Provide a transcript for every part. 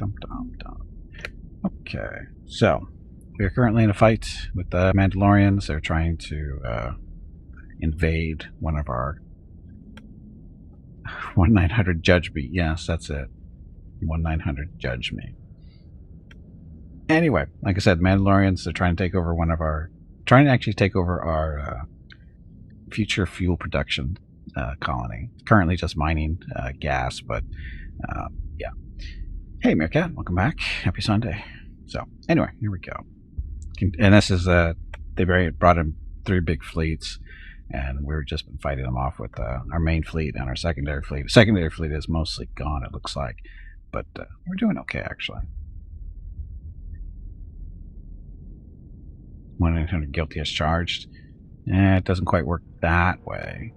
Dum, dum, dum. Okay, so we are currently in a fight with the Mandalorians. They're trying to invade one of our 1-900 Judge Me. Yes, that's it. 1-900 Judge Me. Anyway, like I said, Mandalorians, they're trying to take over trying to actually take over our future fuel production colony. Currently just mining gas, but yeah. Hey, Meerkat, welcome back. Happy Sunday. So, anyway, here we go. And this is, they brought in 3 big fleets, and we've just been fighting them off with our main fleet and our secondary fleet. The secondary fleet is mostly gone, it looks like, but we're doing okay, actually. 1-900 guilty as charged. It doesn't quite work that way.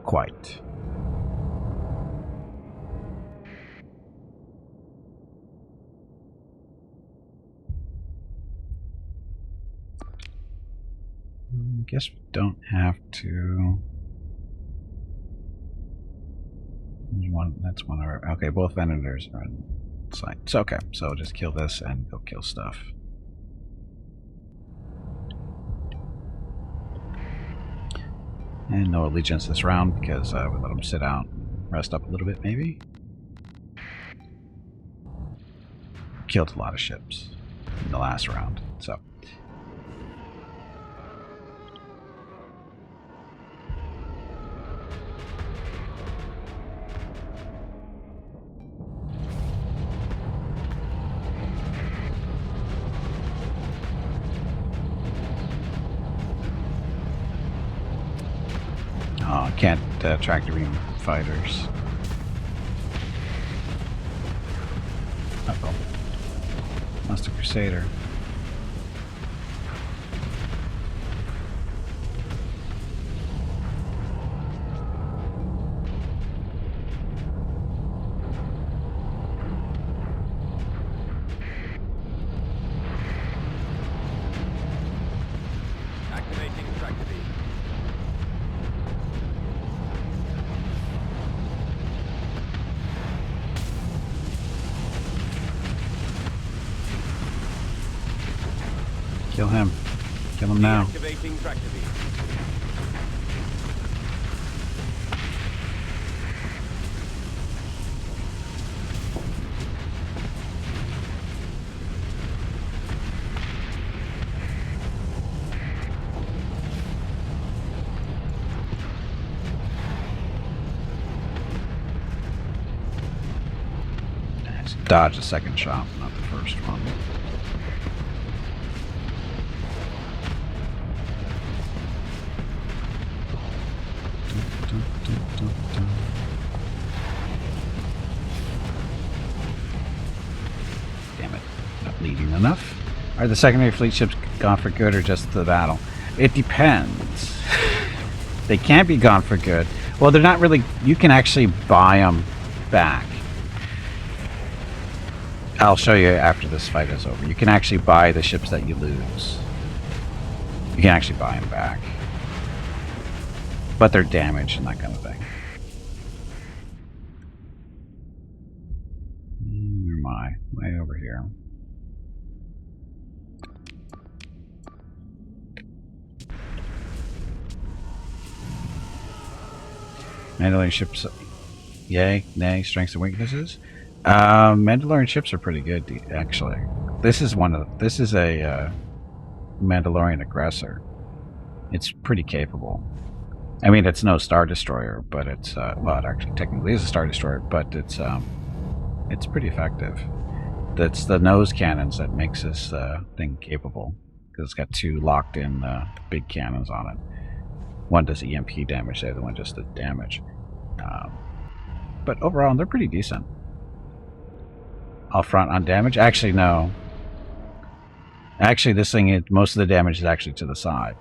Quite. Guess we don't have to. That's one of our. Okay, both vendors are in sight. So okay, so just kill this and go kill stuff. And no allegiance this round because we let them sit out, rest up a little bit maybe. Killed a lot of ships in the last round, so. Can't tractor beam fighters. Uh-oh. Lost a Crusader. Activating tractor beam. Kill him. Kill him now. Activating tractor beam. Dodge the second shot, not the first one. Damn it, not leading enough. Are the secondary fleet ships gone for good or just the battle? It depends. They can't be gone for good. Well, they're not really. You can actually buy them back. I'll show you after this fight is over. You can actually buy the ships that you lose. You can actually buy them back. But they're damaged and that kind of thing. Where am I? Way over here. Mandalorian ships. Yay, nay, strengths and weaknesses. Mandalorian ships are pretty good, actually. This is a Mandalorian aggressor. It's pretty capable. I mean, it's no Star Destroyer, but it's well, it actually technically is a Star Destroyer, but it's pretty effective. That's the nose cannons that makes this thing capable, because it's got 2 locked-in big cannons on it. One does EMP damage, the other one just does damage. But overall, they're pretty decent. Off front on damage? Actually, no. Actually, this thing, most of the damage is actually to the side.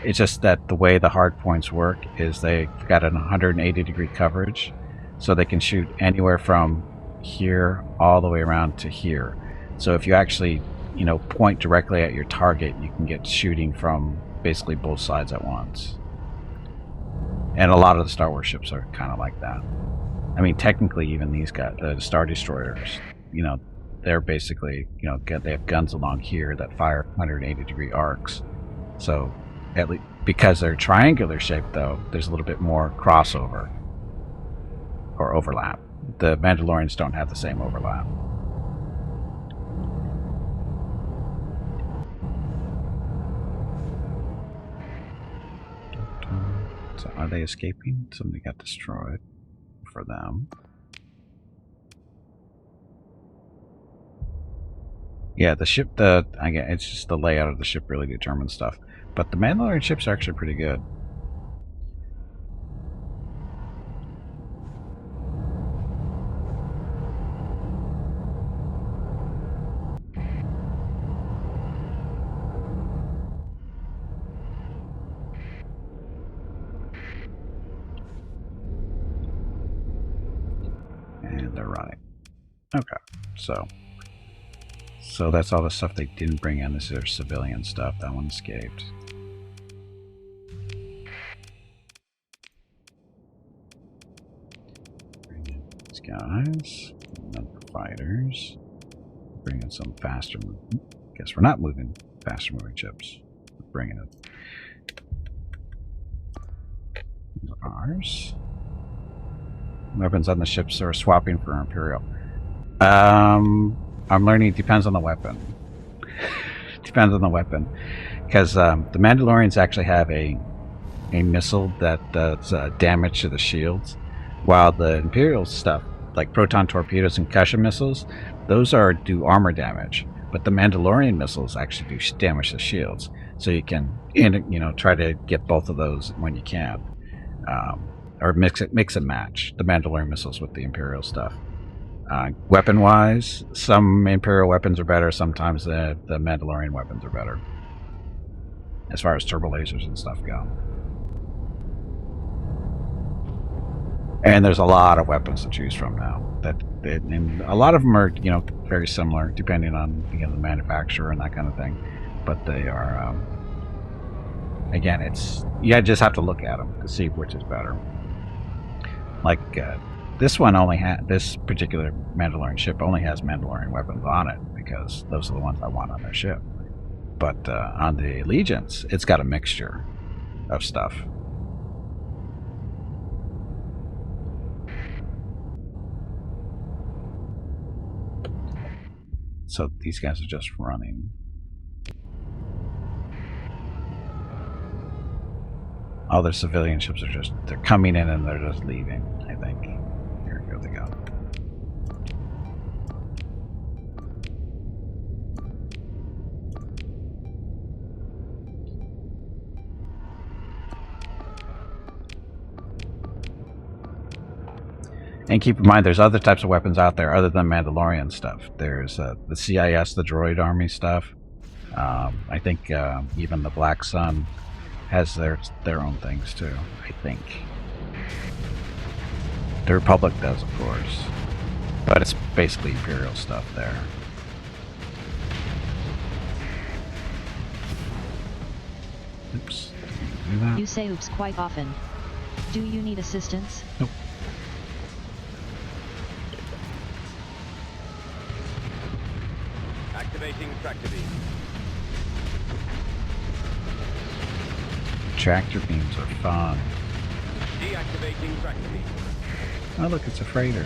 It's just that the way the hard points work is they've got an 180-degree coverage, so they can shoot anywhere from here all the way around to here. So if you actually, point directly at your target, you can get shooting from basically both sides at once. And a lot of the Star Wars ships are kind of like that. I mean, technically, even these guys, the Star Destroyers, you know, they're basically, you know, they have guns along here that fire 180-degree arcs. So, at least because they're triangular shaped, though, there's a little bit more crossover or overlap. The Mandalorians don't have the same overlap. So, are they escaping? Somebody got destroyed for them. Yeah, the ship, again, it's just the layout of the ship really determines stuff. But the Mandalorian ships are actually pretty good. And they're running. Okay, so that's all the stuff they didn't bring in. This is their civilian stuff. That one escaped. Bring in these guys. Another fighters. Bring in some faster moving. Guess we're not moving faster moving ships. We're bringing it. These are ours. Weapons on the ships are swapping for Imperial. I'm learning it depends on the weapon. Depends on the weapon. Because the Mandalorians actually have a missile that does damage to the shields, while the Imperial stuff, like proton torpedoes and concussion missiles, those do armor damage. But the Mandalorian missiles actually do damage to shields. So you can, try to get both of those when you can. Or mix and match the Mandalorian missiles with the Imperial stuff. Weapon-wise, some Imperial weapons are better. Sometimes the Mandalorian weapons are better, as far as turbo lasers and stuff go. And there's a lot of weapons to choose from now. And a lot of them are, very similar, depending on the manufacturer and that kind of thing. But they are, again, you just have to look at them to see which is better. Like this particular Mandalorian ship only has Mandalorian weapons on it because those are the ones I want on their ship. But on the Allegiance, it's got a mixture of stuff. So these guys are just running. All their civilian ships they're coming in and they're just leaving, I think. Here they go. And keep in mind, there's other types of weapons out there other than Mandalorian stuff. There's the CIS, the droid army stuff. I think even the Black Sun has their own things too, I think. The Republic does, of course. But it's basically Imperial stuff there. Oops. Did I do that? You say oops quite often. Do you need assistance? Nope. Activating tractor beam. Tractor beams are fun. Deactivating tractor beam. Oh look, it's a freighter.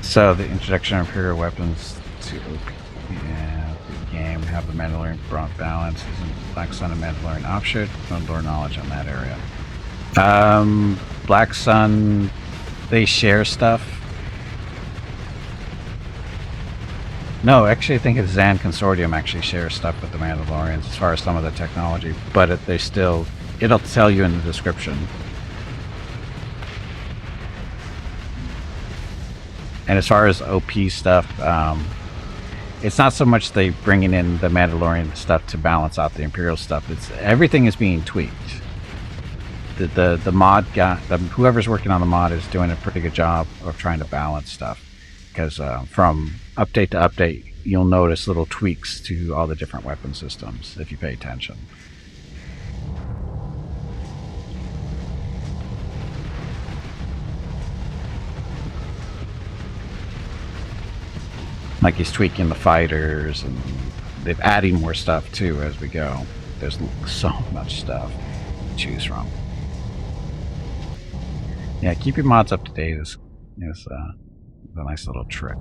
So the introduction of Imperial weapons to the game have the Mandalorian brought balance. Isn't Black Sun and Mandalorian offshoot? No more knowledge on that area. Black Sun, they share stuff. No, actually I think it's Zan Consortium actually shares stuff with the Mandalorians as far as some of the technology, but it'll tell you in the description. And as far as OP stuff, it's not so much they bringing in the Mandalorian stuff to balance out the Imperial stuff. Everything is being tweaked. the mod guy, whoever's working on the mod is doing a pretty good job of trying to balance stuff. Because from update to update, you'll notice little tweaks to all the different weapon systems if you pay attention. Like he's tweaking the fighters, and they're adding more stuff too as we go. There's so much stuff to choose from. Yeah, keep your mods up to date is a nice little trick.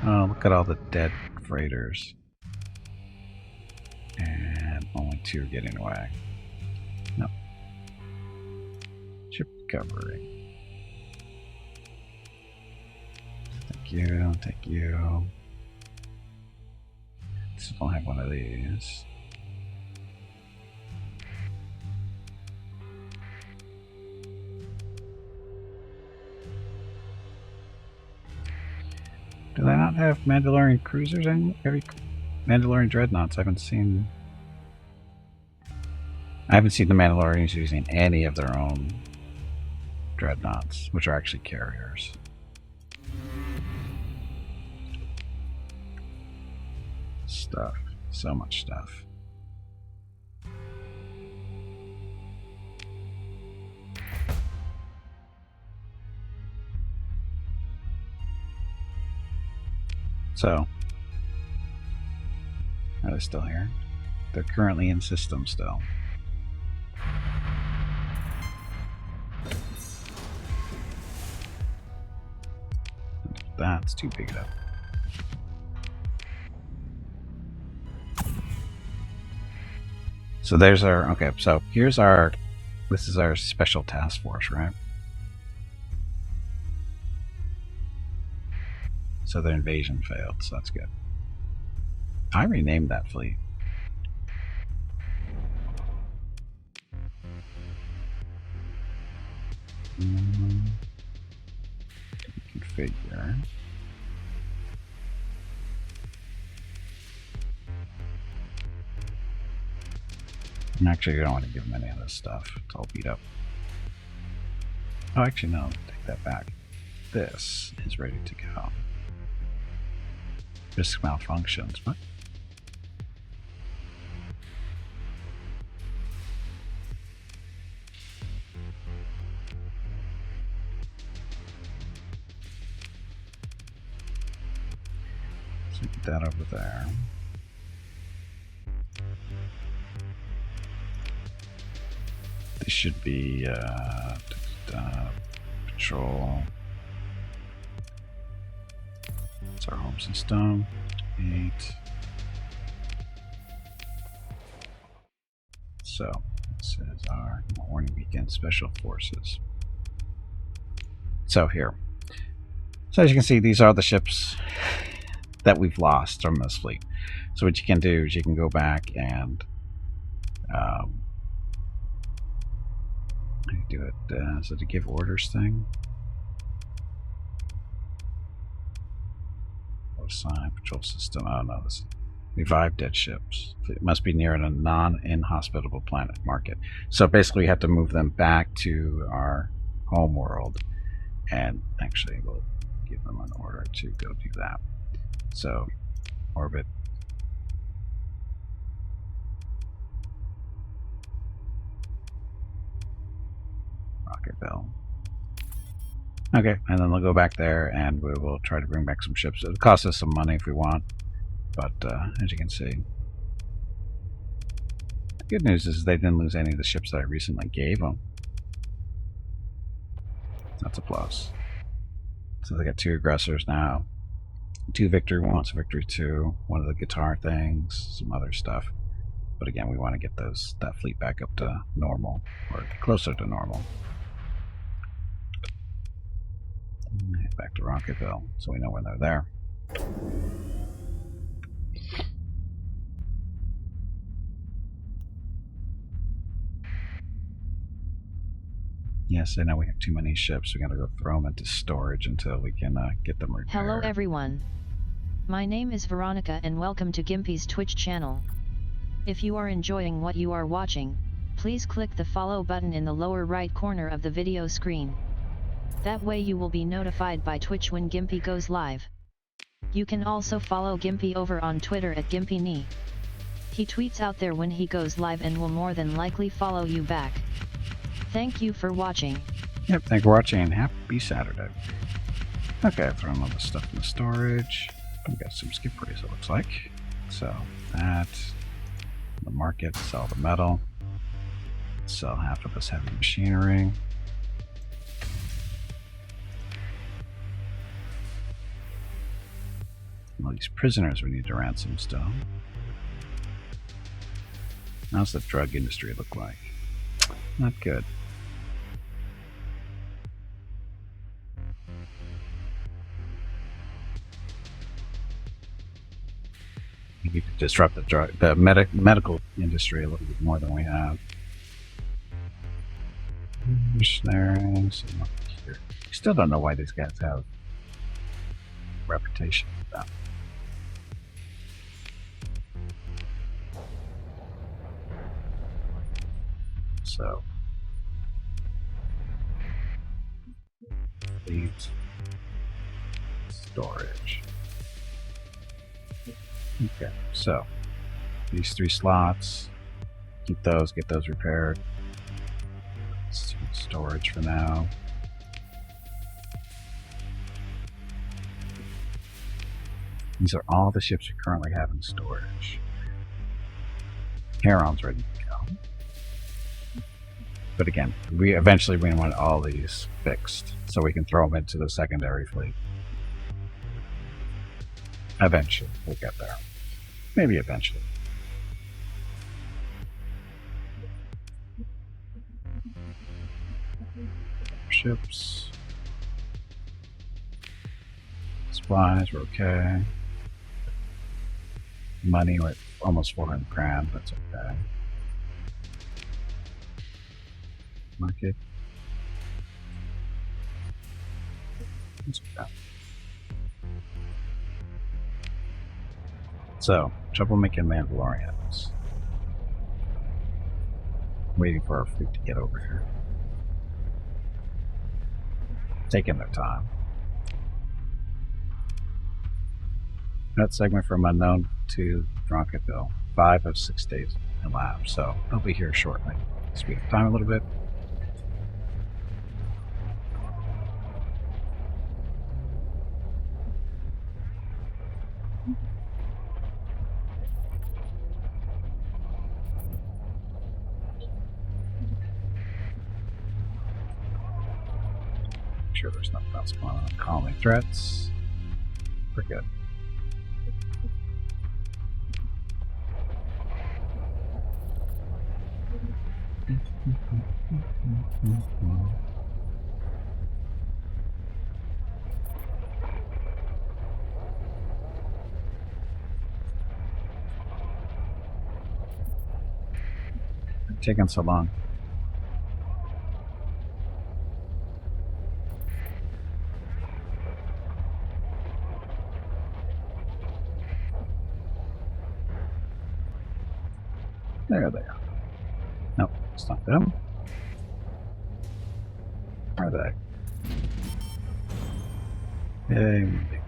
Oh, look at all the dead freighters. And only 2 getting away. No. Ship recovery. Thank you. Still don't have one of these. Do they not have Mandalorian cruisers in every Mandalorian dreadnoughts? I haven't seen the Mandalorians using any of their own dreadnoughts, which are actually carriers. Stuff. So much stuff. So, are they still here? They're currently in system still. That's too big up. So there's our, okay, so here's our, this is our special task force, right? So their invasion failed, so that's good. I renamed that fleet. Configure. And actually, you don't want to give them any of this stuff. It's all beat up. Oh, actually, no. Take that back. This is ready to go. Risk malfunctions. What? So get that over there. This should be patrol. It's our home system. 8. So this is our morning weekend special forces. So here. So as you can see, these are the ships that we've lost from this fleet. So what you can do is you can go back and do it. Is it a give orders thing? Sign patrol system. Oh no, this revive dead ships. It must be near a non-inhospitable planet market. So basically, we have to move them back to our home world, and actually, we'll give them an order to go do that. So, orbit. Rocketville. Okay, and then they'll go back there and we will try to bring back some ships. It'll cost us some money if we want, but as you can see. The good news is they didn't lose any of the ships that I recently gave them. That's a plus. So they got 2 aggressors now. 2 victory 1, victory 2, one of the guitar things, some other stuff. But again, we want to get that fleet back up to normal, or closer to normal. Head back to Rocketville, so we know when they're there. Yes, I know we have too many ships. We're going to go throw them into storage until we can get them repaired. Hello everyone. My name is Veronica and welcome to Gimpy's Twitch channel. If you are enjoying what you are watching, please click the follow button in the lower right corner of the video screen. That way you will be notified by Twitch when Gimpy goes live. You can also follow Gimpy over on Twitter at GimpyKnee. He tweets out there when he goes live and will more than likely follow you back. Thank you for watching. Yep, thanks for watching and happy Saturday. Okay, I've thrown all this stuff in the storage. I've got some skip rates, it looks like. So that, the market, sell the metal, sell half of this heavy machinery. All these prisoners we need to ransom still. How's the drug industry look like? Not good. We need to disrupt the medical industry a little bit more than we have. Missionaries. Here. Still don't know why these guys have reputation with that. So, fleet storage. Okay, so these 3 slots, keep those, get those repaired. Storage for now. These are all the ships we currently have in storage. Heron's ready to go. But again, we eventually want all these fixed so we can throw them into the secondary fleet. Eventually, we'll get there. Maybe eventually. Ships. Supplies, we're okay. Money, we're at almost 400 grand, that's okay. Market. That's okay. So, troublemaking Mandalorians. Waiting for our fleet to get over here. Taking their time. That segment from unknown to Drunkardville. 5 of 6 days elapsed, so they'll be here shortly. Speed up time a little bit. Sure there's nothing else going on. Calming threats. We're good. Taking so long. There they are. Nope, it's not them. Are they? Hey, maybe.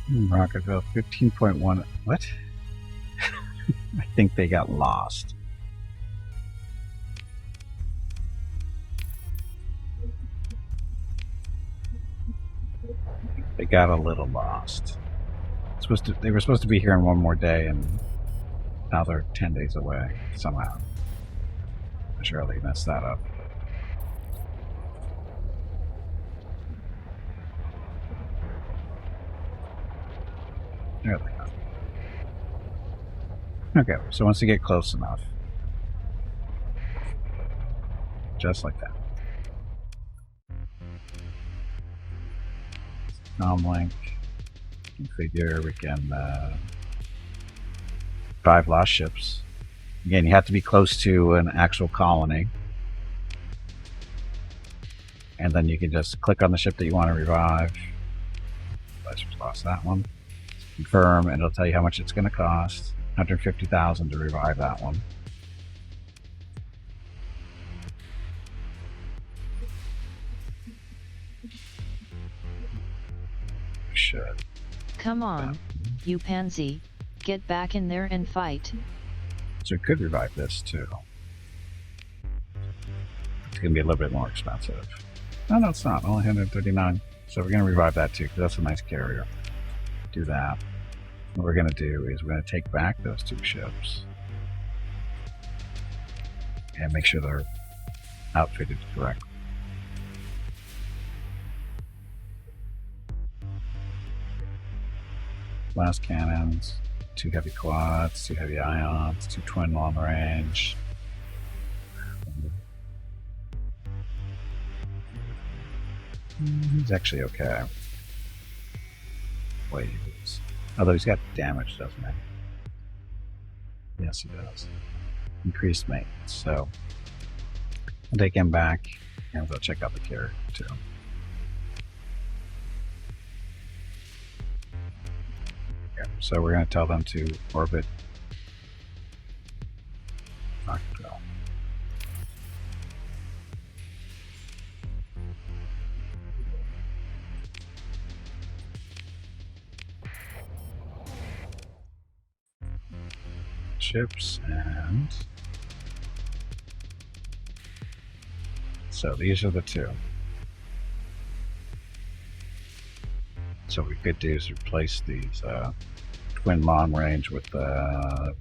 Rocketville 15.1. What? I think they got lost. They got a little lost. They were supposed to be here in one more day, and now they're 10 days away somehow. I surely messed that up. There they go. Okay, so once you get close enough, just like that. Comlink. Figure we can 5 lost ships Again, you have to be close to an actual colony. And then you can just click on the ship that you want to revive. I just lost that one. Confirm, and it'll tell you how much it's going to cost. 150,000 to revive that one. Should. Come on, you pansy, get back in there and fight. So we could revive this too. It's going to be a little bit more expensive. No, it's not. Only 139. So we're going to revive that too, because that's a nice carrier. Do that. What we're going to do is we're going to take back those two ships and make sure they're outfitted correctly. Blast cannons, 2 heavy quads, 2 heavy ions, 2 twin long range. He's actually okay. Wait, although he's got damage, doesn't he? Yes, he does. Increased maintenance. So I'll take him back and we'll check out the carrier too. Okay, so we're going to tell them to orbit Octo. Ships, and so these are the two. So what we could do is replace these twin long range with the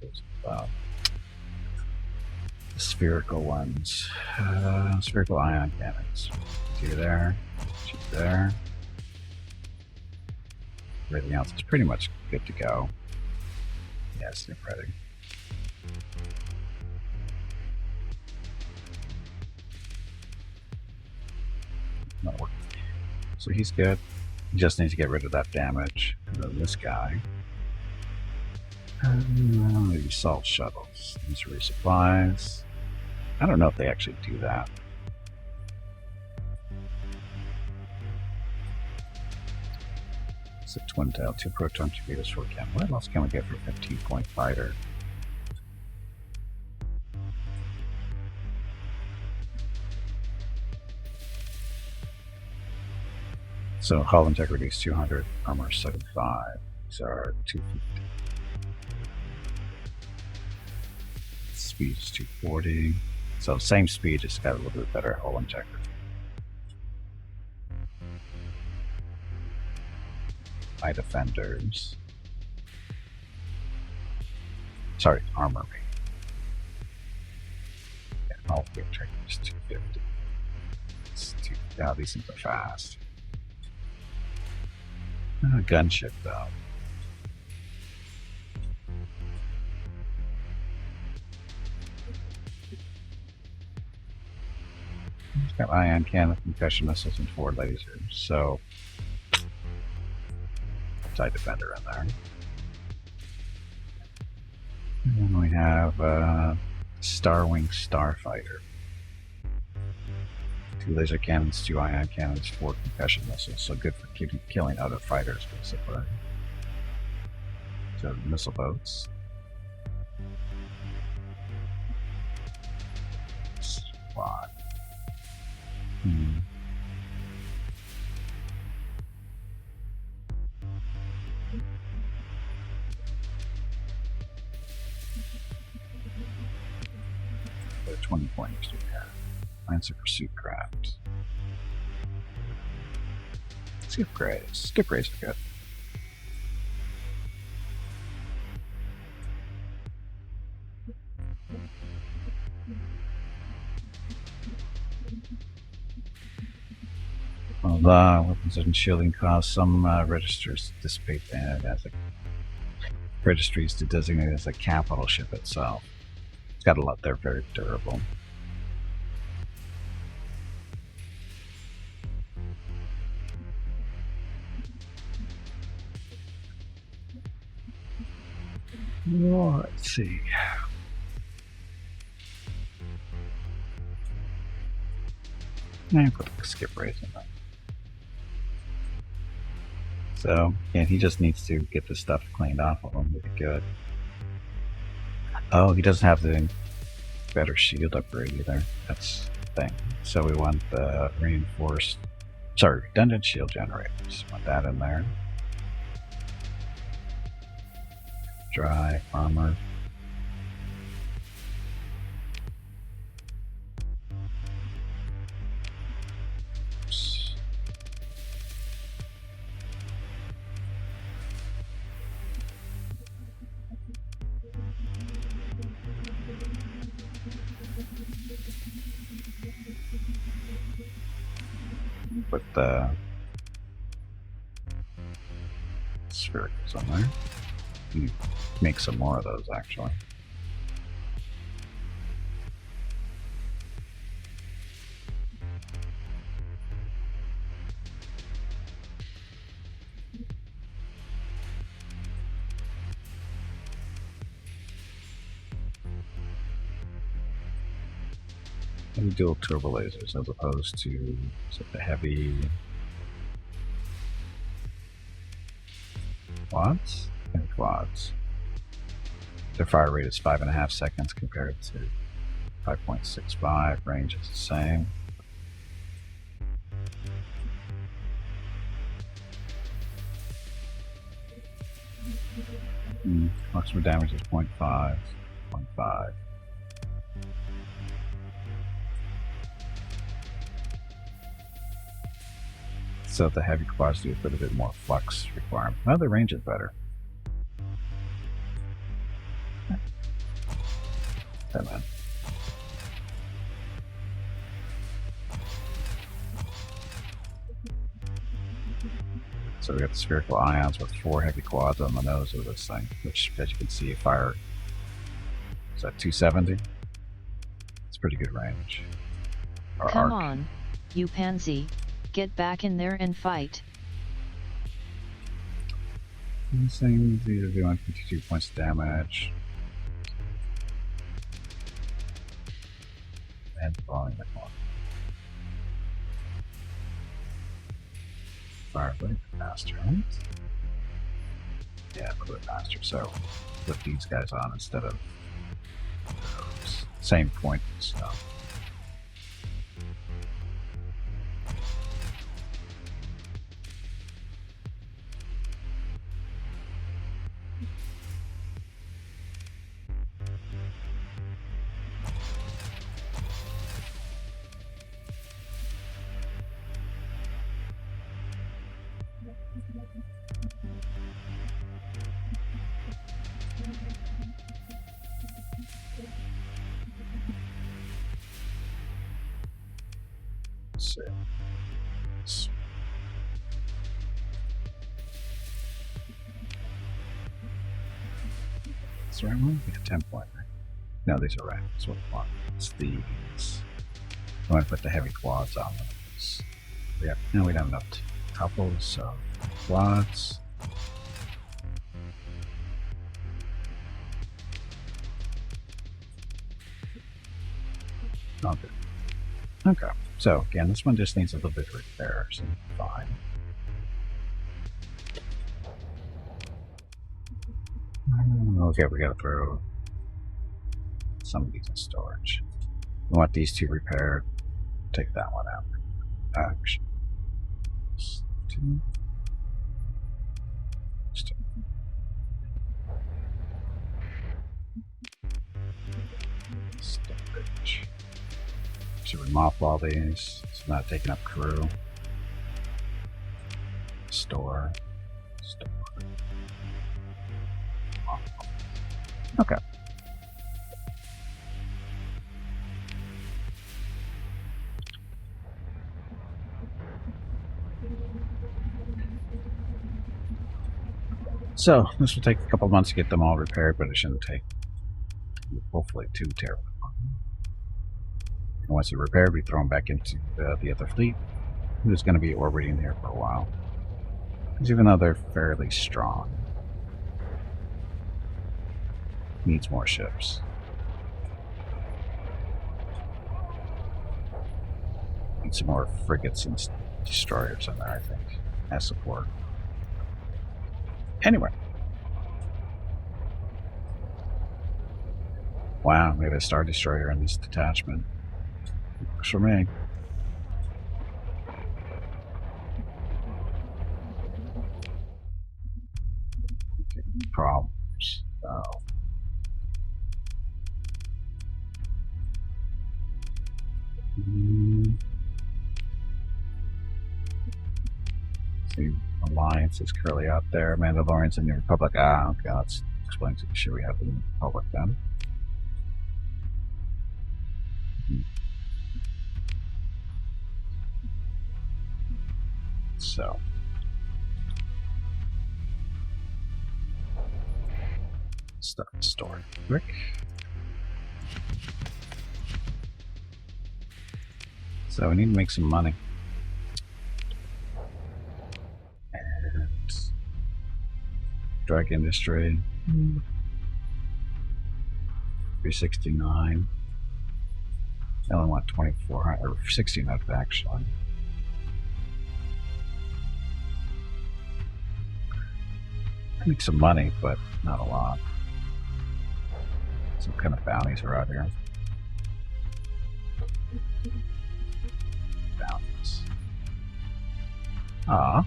spherical ones, spherical ion cannons. 2 there, 2 there. Everything else is pretty much good to go. Yes, they're ready. So he's good. He just needs to get rid of that damage. And then this guy. The assault shuttles. These are resupplies. I don't know if they actually do that. It's a twin tail, 2 proton torpedoes, 4 cannon. What else can we get for a 15-point fighter? So hull integrity is 200, armor 75. These are 250. Speed is 240. So same speed, just got a little bit better hull integrity. High defenders. Sorry, armor rate. Yeah, hull integrity is 250. Yeah, these things are fast. Gunship though. It's got ion cannon, concussion missiles, and 4 lasers. So, TIE defender in there. And then we have Starwing Starfighter. 2 laser cannons, 2 ion cannons, 4 concussion missiles. So good for killing other fighters, basically. So missile boats. Squad. But 20 points to have. Lancer Pursuit Craft. Skip Grays. Skip Grays are good. Well, weapons and shielding costs. Some registers dissipate as registries to designate as a capital ship itself. It's got a lot. They're very durable. Let's see. Put the skip rates in there. So, yeah, he just needs to get this stuff cleaned off of him. Would be good. Oh, he doesn't have the better shield upgrade either. That's the thing. So we want the redundant shield generators. Want that in there. Dry armor. Oops. Put the sphericals on there. You make some more of those actually. Maybe dual turbo lasers as opposed to the heavy quads? Heavy quads. Their fire rate is 5.5 seconds compared to 5.65. Range is the same. Maximum damage is 0.5. 0.5. So the heavy quads do a bit more flux requirement. Well, the range is better. Hey, man. So we got the spherical ions with 4 heavy quads on the nose of this thing, which, as you can see, fire. Is that 270? It's pretty good range. Or Come arc. on, you pansy. Get back in there and fight. These things either do 152 points of damage. And falling the clock. Fire blade faster, right? Yeah, a little bit faster. So put these guys on instead of those. Same point stuff. That's the right one? Yeah, 10 point. No, these are right. That's what we want. It's these. I want to put the heavy quads on those. We don't have enough couples of quads. Not good. Okay, so again, this one just needs a little bit of repair, so fine. Okay, we gotta throw some of these in storage. We want these two repaired. Take that one out. Actually, two. Storage. Should we mothball these? It's not taking up crew. Store. Okay. So this will take a couple months to get them all repaired, but it shouldn't take hopefully too terribly long. And once they're repaired, we throw them back into the other fleet, who's going to be orbiting here for a while. Because even though they're fairly strong, needs more ships. Need some more frigates and destroyers in there, I think, as support. Anyway. Wow, we have a Star Destroyer in this detachment. Works for me. Okay, problems. Oh. See, Alliance is currently out there. Mandalorians in the Republic. Ah, okay, that explains the issue we have in the Republic then. So. Stuff in store quick. So we need to make some money. And drug industry. 369. I only want 2,400 or 1,600 actually. Make some money, but not a lot. Some kind of bounties are out here. Bounties. Ah,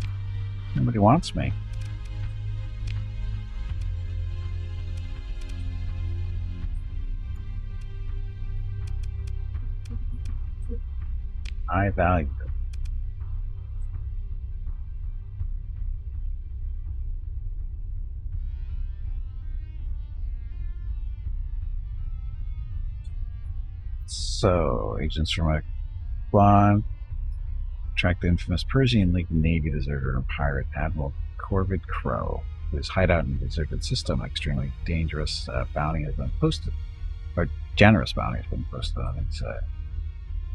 nobody wants me. I value it. So, agents from a blonde track the infamous Persian League Navy deserter and pirate Admiral Corvid Crow, whose hideout in the deserted system. Extremely dangerous bounty has been posted, or generous bounty has been posted on its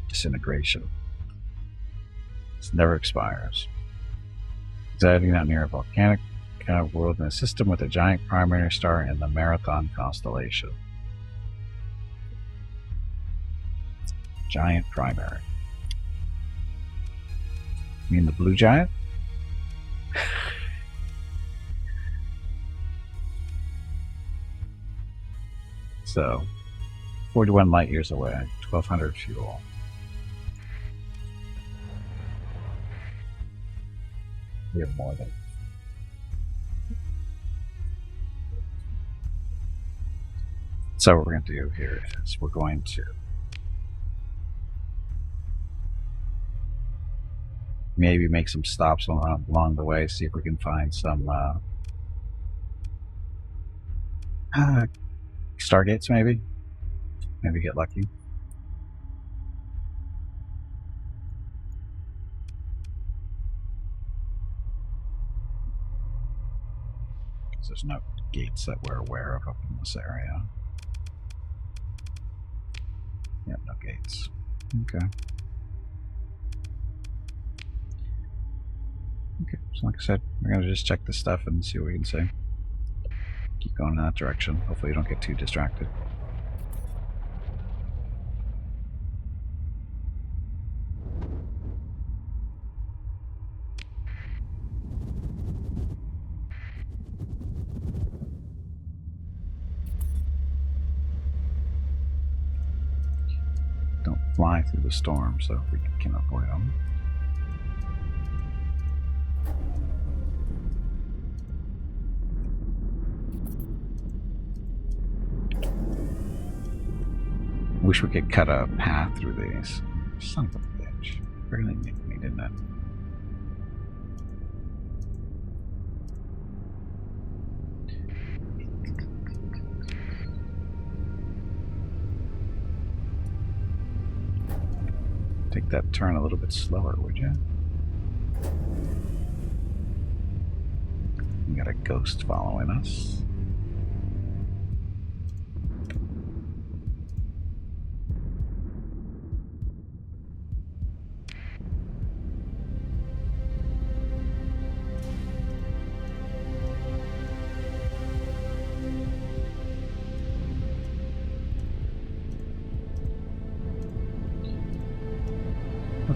disintegration. It never expires. Residing out near a volcanic world in a system with a giant primary star in the Marathon constellation. Giant primary. You mean the blue giant? So, 41 light years away, 1,200 fuel. We have more than. So what we're going to do here is we're going to maybe make some stops along the way, see if we can find some Stargates maybe get lucky. There's no gates that we're aware of up in this area. Yep, no gates. Okay. Okay, so like I said, we're going to just check this stuff and see what we can see. Keep going in that direction. Hopefully you don't get too distracted. Don't fly through the storm, so we can avoid them. Wish we could cut a path through these. Son of a bitch. Really nicked me, didn't it? Take that turn a little bit slower, would you? We got a ghost following us.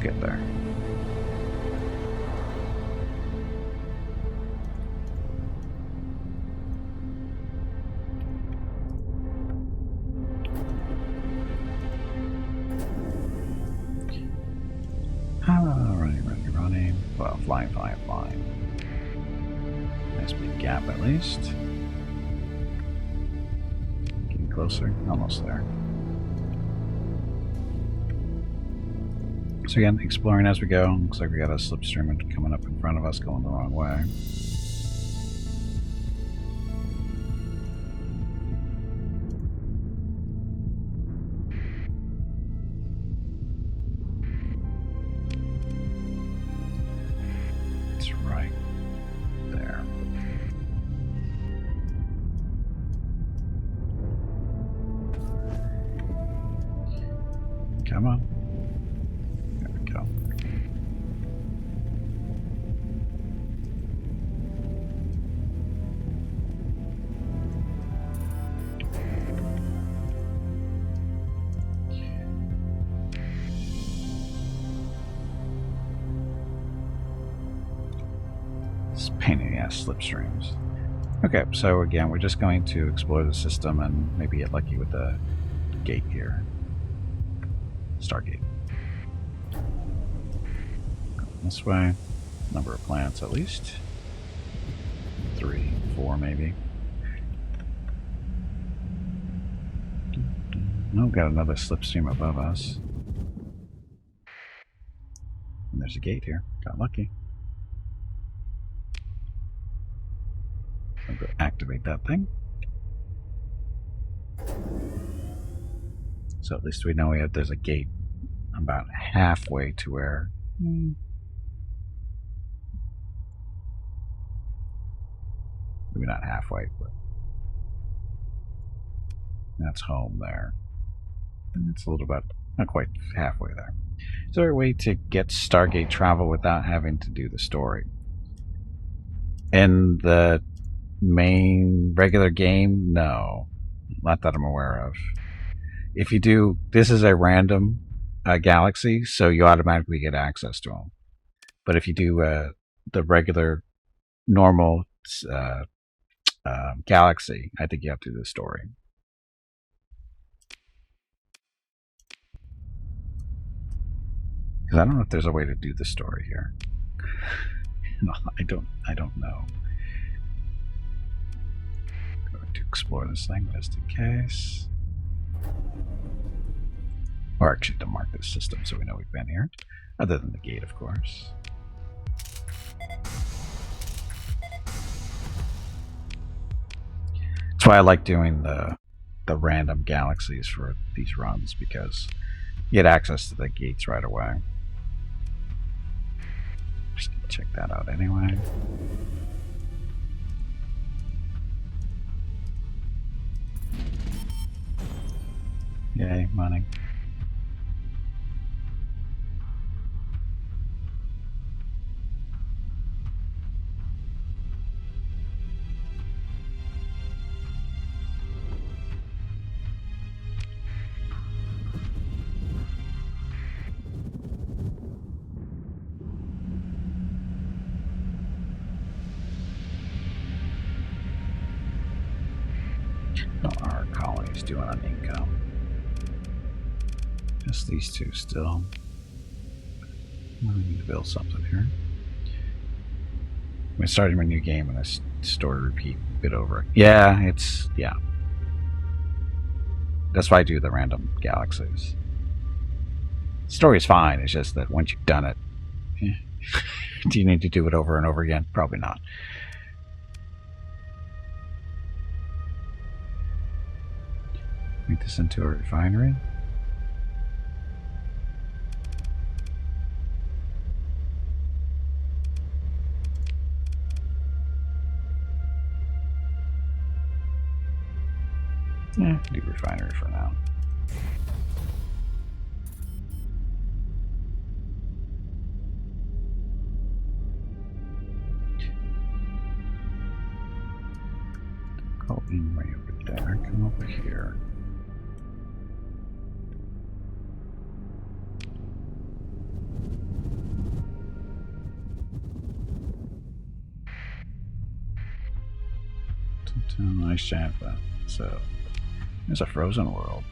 We'll get there. Running. Well, flying. Nice big gap at least. Getting closer. Almost there. So again, exploring as we go. Looks like we got a slipstream coming up in front of us going the wrong way. It's right there. Come on. There we go. It's a pain in the ass slipstreams. Okay, so again, we're just going to explore the system and maybe get lucky with the gate here. Stargate. This way. Number of planets at least. 3, 4 maybe. Oh, we've got another slipstream above us. And there's a gate here. Got lucky. I'll go activate that thing. So at least we know there's a gate about halfway to where... Maybe not halfway, but... That's home there. And it's a little bit... Not quite halfway there. Is there a way to get Stargate travel without having to do the story? In the main regular game, no. Not that I'm aware of. If you do, this is a random galaxy, so you automatically get access to them. But if you do the regular, normal galaxy, I think you have to do the story. Because I don't know if there's a way to do the story here. No, I don't know. Going to explore this thing just in case. Or actually to mark this system so we know we've been here. Other than the gate, of course. That's why I like doing the random galaxies for these runs, because you get access to the gates right away. Just gonna check that out anyway. Yay, money. How are our colonies doing on income? Just these two still. We need to build something here. We're starting a new game and this story repeat bit over. Yeah, yeah. That's why I do the random galaxies. The story's fine, it's just that once you've done it, do you need to do it over and over again? Probably not. Make this into a refinery. Yeah, do refinery for now. Go in way over there. Come over here. Nice giant. So there's a frozen world.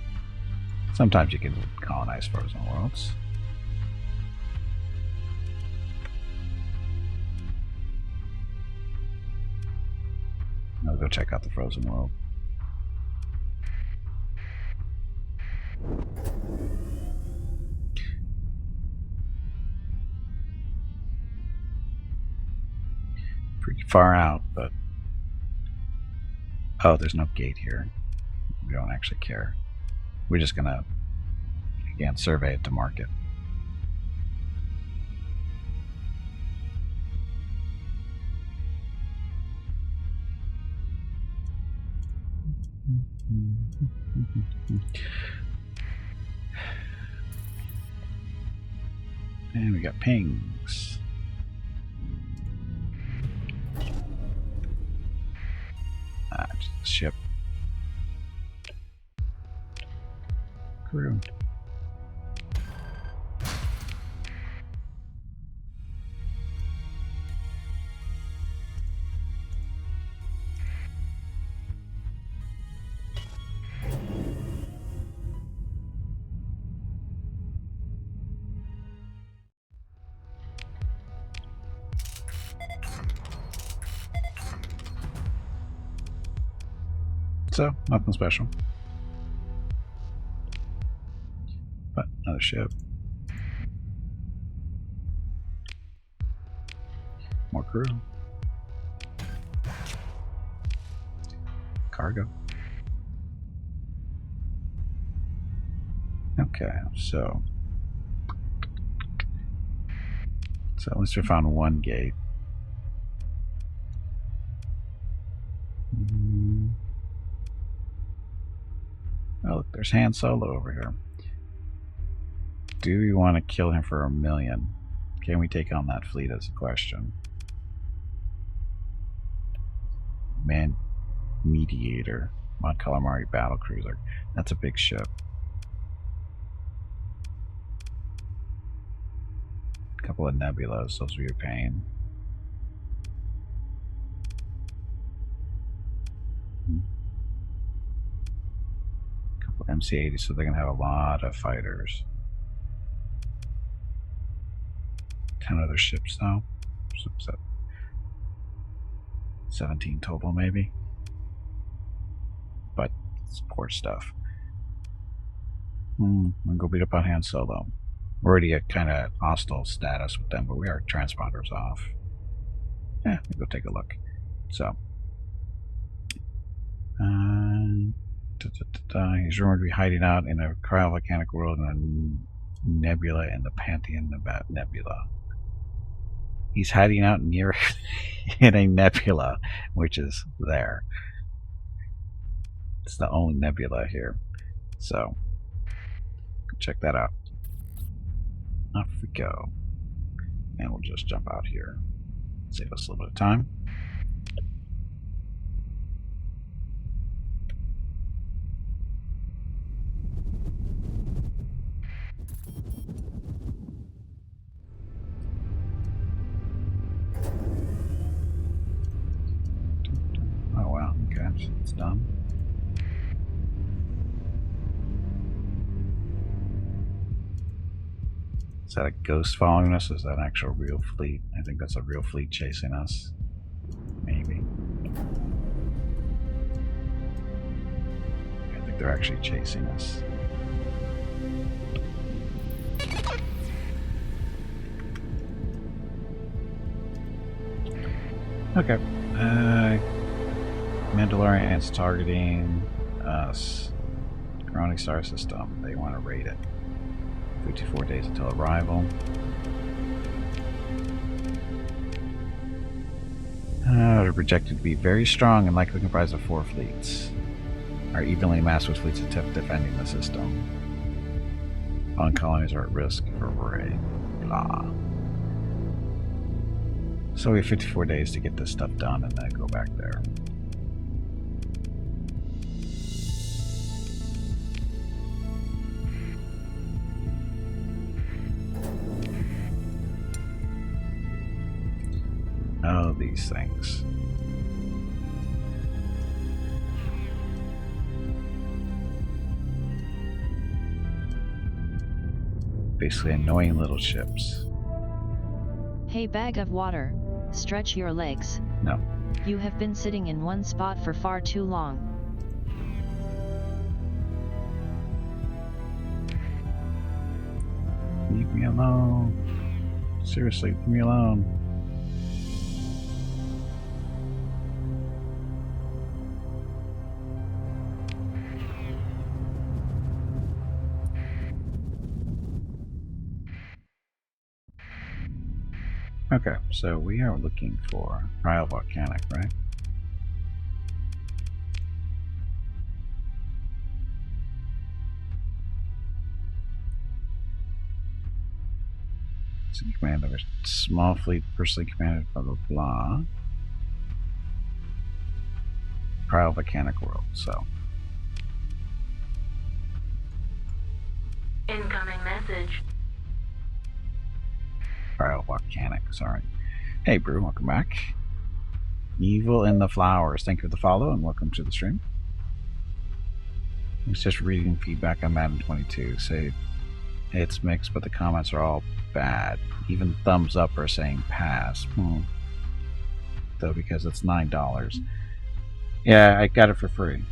Sometimes you can colonize frozen worlds. I'll go check out the frozen world. Pretty far out, but oh, there's no gate here. We don't actually care. We're just gonna, again, survey it to market. And we got pings. Just a ship. Crew. So, nothing special. But another ship. More crew. Cargo. Okay, so at least we found one gate. Oh, look, there's Han Solo over here. Do we want to kill him for 1 million? Can we take on that fleet as a question? Man, Mediator, Mon Calamari battle cruiser. That's a big ship. A couple of nebulas, those will be a pain. Couple of MC-80s, so they're gonna have a lot of fighters. 10 other ships though. So 17 total maybe. But support stuff. I'm gonna go beat up on Han Solo. We're already at kind of hostile status with them, but we are transponders off. Yeah, we'll go take a look. So he's rumored to be hiding out in a cryovolcanic world in a nebula in the Pantheon Nebula. He's hiding out near in a nebula, which is there. It's the only nebula here. So, check that out. Off we go. And we'll just jump out here. Save us a little bit of time. Oh wow, okay, it's done. Is that a ghost following us? Is that an actual real fleet? I think that's a real fleet chasing us. Maybe. I think they're actually chasing us. Okay. Mandalorian's targeting us. Grounding star system. They want to raid it. 54 days until arrival. They're projected to be very strong and likely comprised of 4 fleets. Are evenly massed with fleets defending the system. All colonies are at risk for raid. Blah. So we have 54 days to get this stuff done and then go back there. Oh, these things. Basically annoying little ships. Hey bag of water, stretch your legs. No. You have been sitting in one spot for far too long. Leave me alone. Seriously, leave me alone. Okay, so we are looking for volcanic, right? Commander, small fleet personally commanded, blah blah blah. Volcanic world, so. Incoming message. Volcanic, sorry. Hey Brew, welcome back. Evil in the Flowers, thank you for the follow and welcome to the stream. I was just reading feedback on Madden 22. Say it's mixed, but the comments are all bad. Even thumbs up are saying pass. Though because it's $9. Yeah, I got it for free.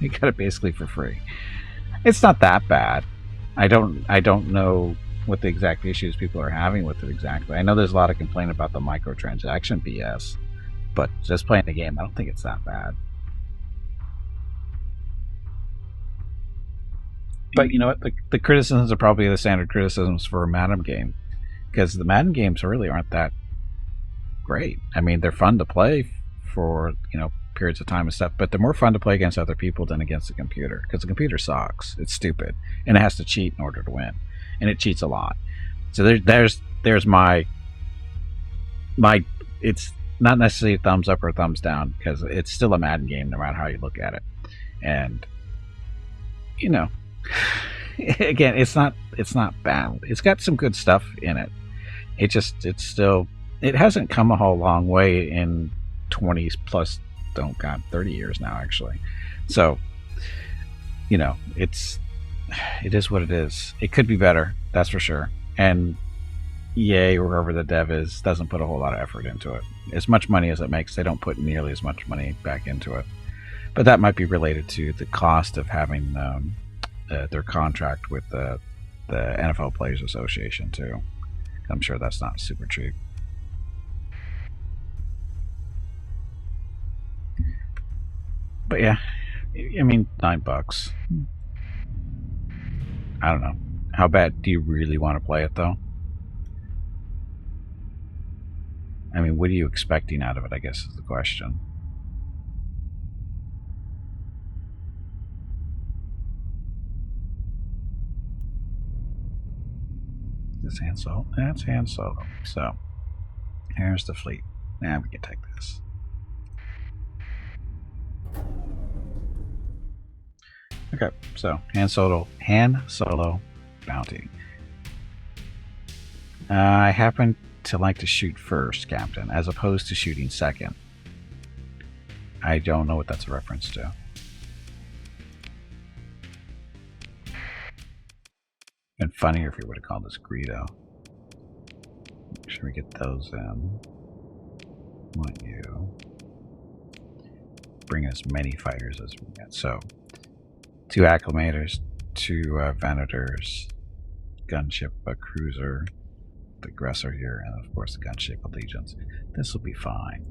I got it basically for free. It's not that bad. I don't know what the exact issues people are having with it exactly. I know there's a lot of complaint about the microtransaction BS, but just playing the game, I don't think it's that bad. But you know what? The criticisms are probably the standard criticisms for a Madden game, because the Madden games really aren't that great. I mean, they're fun to play for, you know, periods of time and stuff, but they're more fun to play against other people than against the computer, because the computer sucks. It's stupid, and it has to cheat in order to win, and it cheats a lot. So there's my it's not necessarily a thumbs up or a thumbs down, because it's still a Madden game no matter how you look at it. And you know, again, it's not bad. It's got some good stuff in it. It hasn't come a whole long way in 20 plus, 30 years now actually. So, you know, it is what it is. It could be better, that's for sure. And EA, or whoever the dev is, doesn't put a whole lot of effort into it. As much money as it makes, they don't put nearly as much money back into it. But that might be related to the cost of having their contract with the NFL Players Association too. I'm sure that's not super cheap. But yeah, I mean, $9. I don't know. How bad do you really want to play it though? I mean, what are you expecting out of it, I guess is the question. Is Han Solo? That's Han Solo. So, here's the fleet. Now we can take this. Okay, so Han Solo bounty. I happen to like to shoot first, Captain, as opposed to shooting second. I don't know what that's a reference to. Been funnier if we would have called this Greedo. Make sure we get those in. Want you bring as many fighters as we get. So 2 acclimators, 2 venators, gunship, a cruiser, the aggressor here, and of course the gunship allegiance. This will be fine.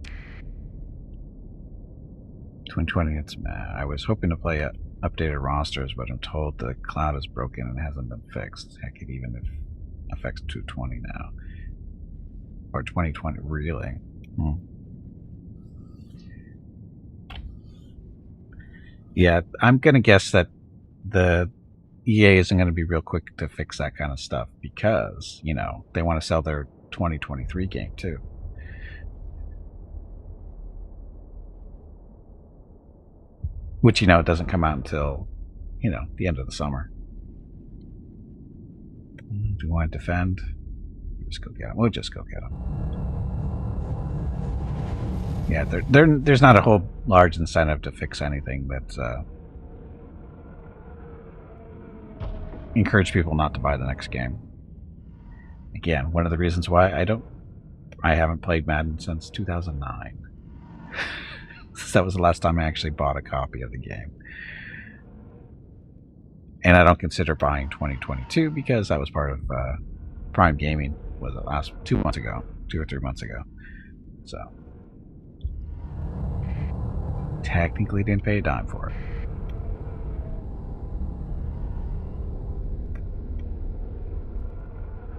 2020, it's mad. I was hoping to play updated rosters, but I'm told the cloud is broken and hasn't been fixed. Heck, it even affects 220 now. Or 2020, really? Yeah, I'm going to guess that the EA isn't going to be real quick to fix that kind of stuff because, you know, they want to sell their 2023 game too. Which, you know, it doesn't come out until, you know, the end of the summer. Do you want to defend? Just go get them. We'll just go get them. Yeah, there's not a whole large incentive to fix anything that's encourage people not to buy the next game. Again, one of the reasons why I haven't played Madden since 2009. That was the last time I actually bought a copy of the game. And I don't consider buying 2022 because that was part of Prime Gaming, was it last 2 or 3 months ago. So technically didn't pay a dime for it.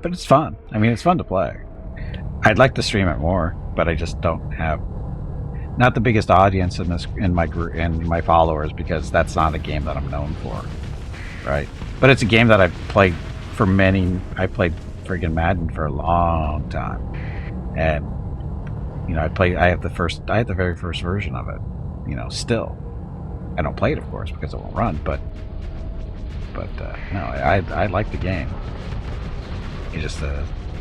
But it's fun. I mean, it's fun to play. I'd like to stream it more, but I just don't have not the biggest audience in my group and my followers, because that's not a game that I'm known for, right? But it's a game that I've played for many. I played friggin' Madden for a long time, and you know, I have the very first version of it. You know, still, I don't play it, of course, because it won't run. But no, I like the game. It just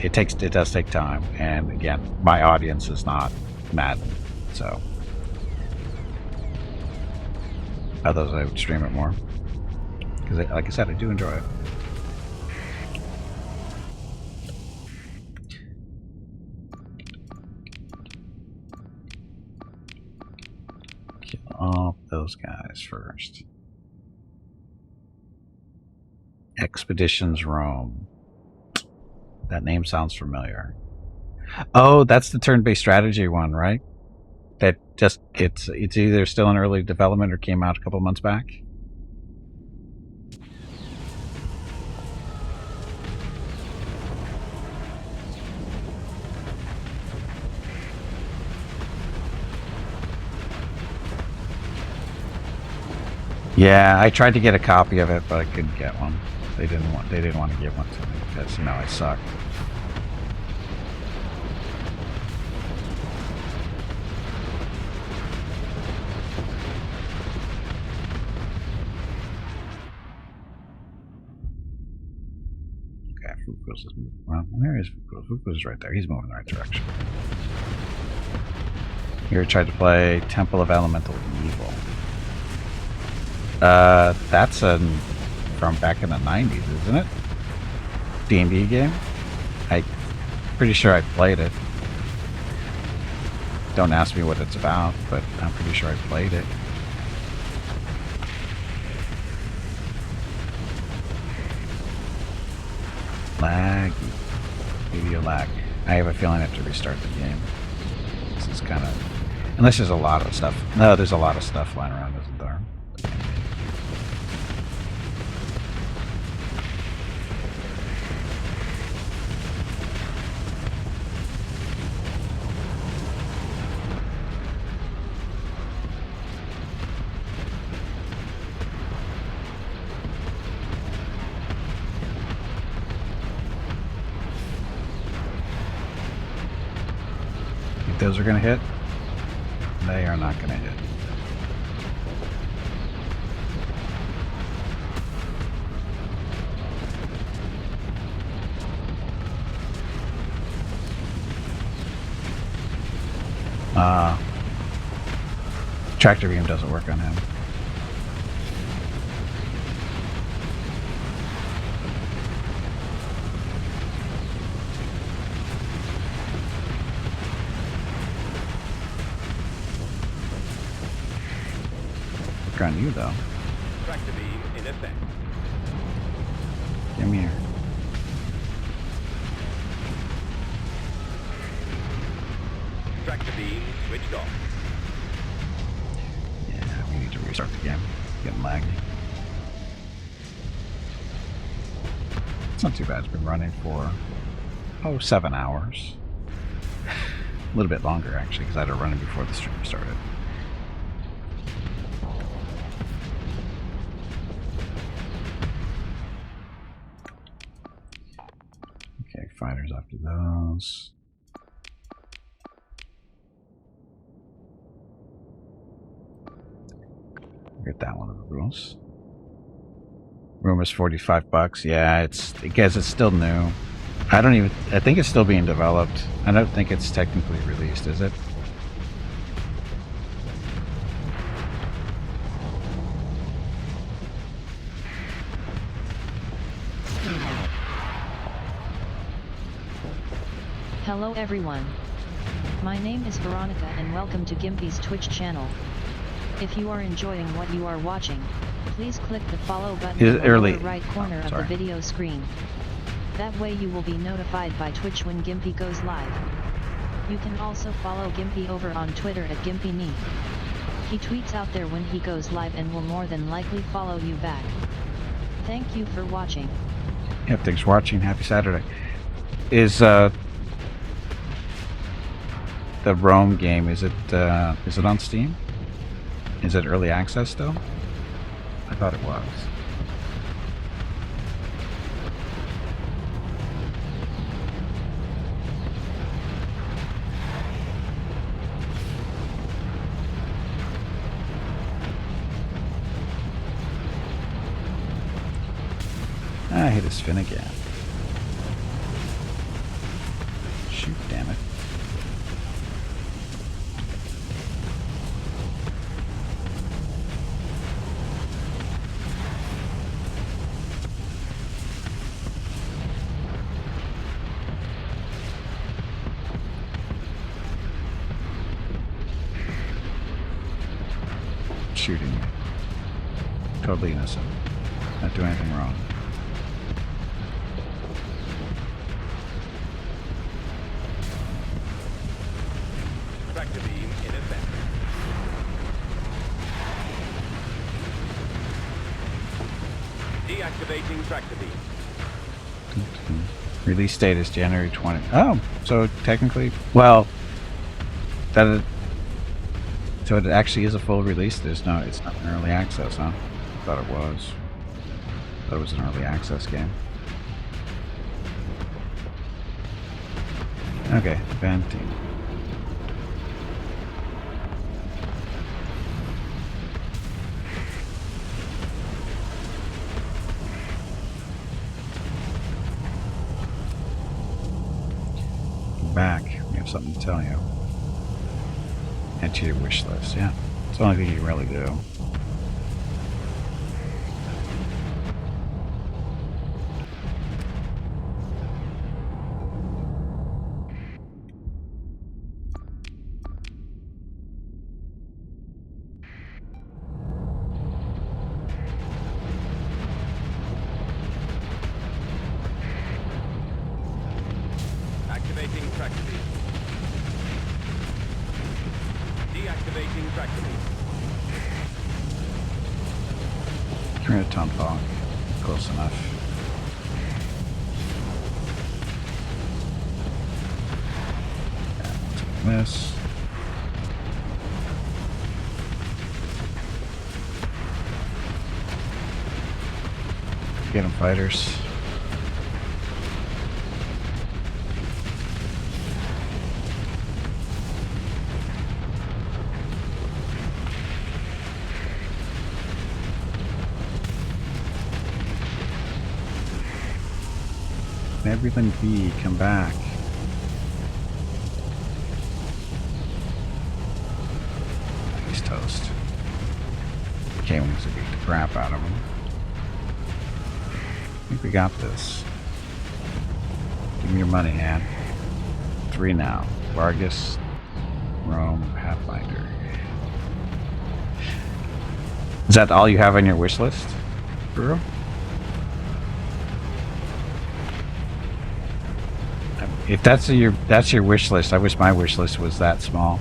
it does take time, and again, my audience is not Madden, so others I would stream it more, because like I said, I do enjoy it. Kill all those guys first. Expeditions Rome. That name sounds familiar. Oh, that's the turn-based strategy one, right? That just it's either still in early development or came out a couple months back. Yeah, I tried to get a copy of it, but I couldn't get one. They didn't want to give one to me because, you know, I suck. Okay, Fukos is moving. Well, there is Fukos. Fukos is right there. He's moving in the right direction. Here, tried to play Temple of Elemental Evil. That's from back in the 90s, isn't it? D&D game? I'm pretty sure I played it. Don't ask me what it's about, but I'm pretty sure I played it. Lag. Video lag. I have a feeling I have to restart the game. This is kind of... Unless there's a lot of stuff. No, there's a lot of stuff flying around, isn't there? Those are going to hit. They are not going to hit. Tractor beam doesn't work on him. On you though. Tractor beam in effect. Come here. Tractor beam switched off. Yeah, we need to restart the game. Getting laggy. It's not too bad. It's been running for 7 hours. A little bit longer actually, because I had to run it before the stream started. Fighters after those. Get that one of the rules. Room is $45. Yeah, because it's still new. I think it's still being developed. I don't think it's technically released, is it? Hello everyone. My name is Veronica and welcome to Gimpy's Twitch channel. If you are enjoying what you are watching, please click the follow button in the lower right corner of the video screen. That way you will be notified by Twitch when Gimpy goes live. You can also follow Gimpy over on Twitter at GimpyNe. He tweets out there when he goes live and will more than likely follow you back. Thank you for watching. Yep, thanks for watching. Happy Saturday. Is the Rome game, is it on Steam? Is it early access still? I thought it was. I hit his fin again. Shoot, damn it. Shooting me. Totally innocent. Not doing anything wrong. Tractor beam in effect. Deactivating tractor beam. Release date is January 20. Oh, so technically, well, that. So it actually is a full release. It's not an early access, huh? Thought it was. Thought it was an early access game. Okay, venting. Back. We have something to tell you. Add to your wish list, yeah. It's the only thing you can really do. Activating tractor beam. Deactivating tractor beam. Turn a tomahawk. Close enough. Yeah, this. Get them, fighters. Everything B, come back. He's toast. Okay, we need to beat the crap out of him. I think we got this. Give me your money, hand. 3 now. Vargas, Rome, Pathfinder. Is that all you have on your wish list, Bro? If that's your wish list, I wish my wish list was that small.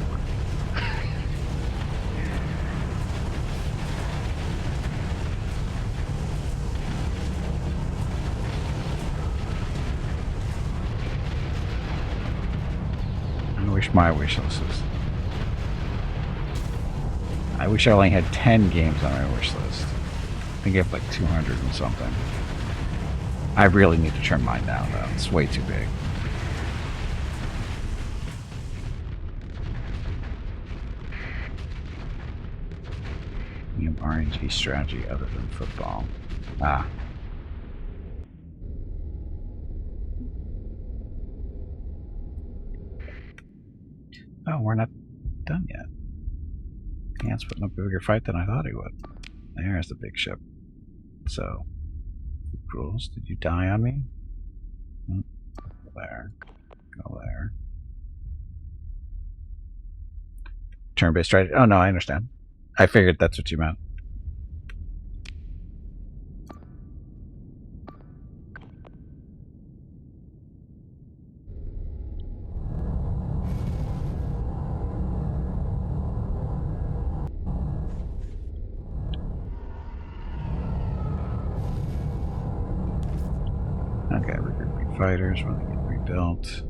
I wish my wish list was. I wish I only had 10 games on my wish list. I think I have like 200 and something. I really need to trim mine down though. It's way too big. RNG strategy other than football. Ah. Oh, we're not done yet. Hans putting up a bigger fight than I thought he would. There's the big ship. So, rules, did you die on me? Go there. Go there. Turn-based strategy. Oh no, I understand. I figured that's what you meant. Okay, regrouping fighters when they get rebuilt.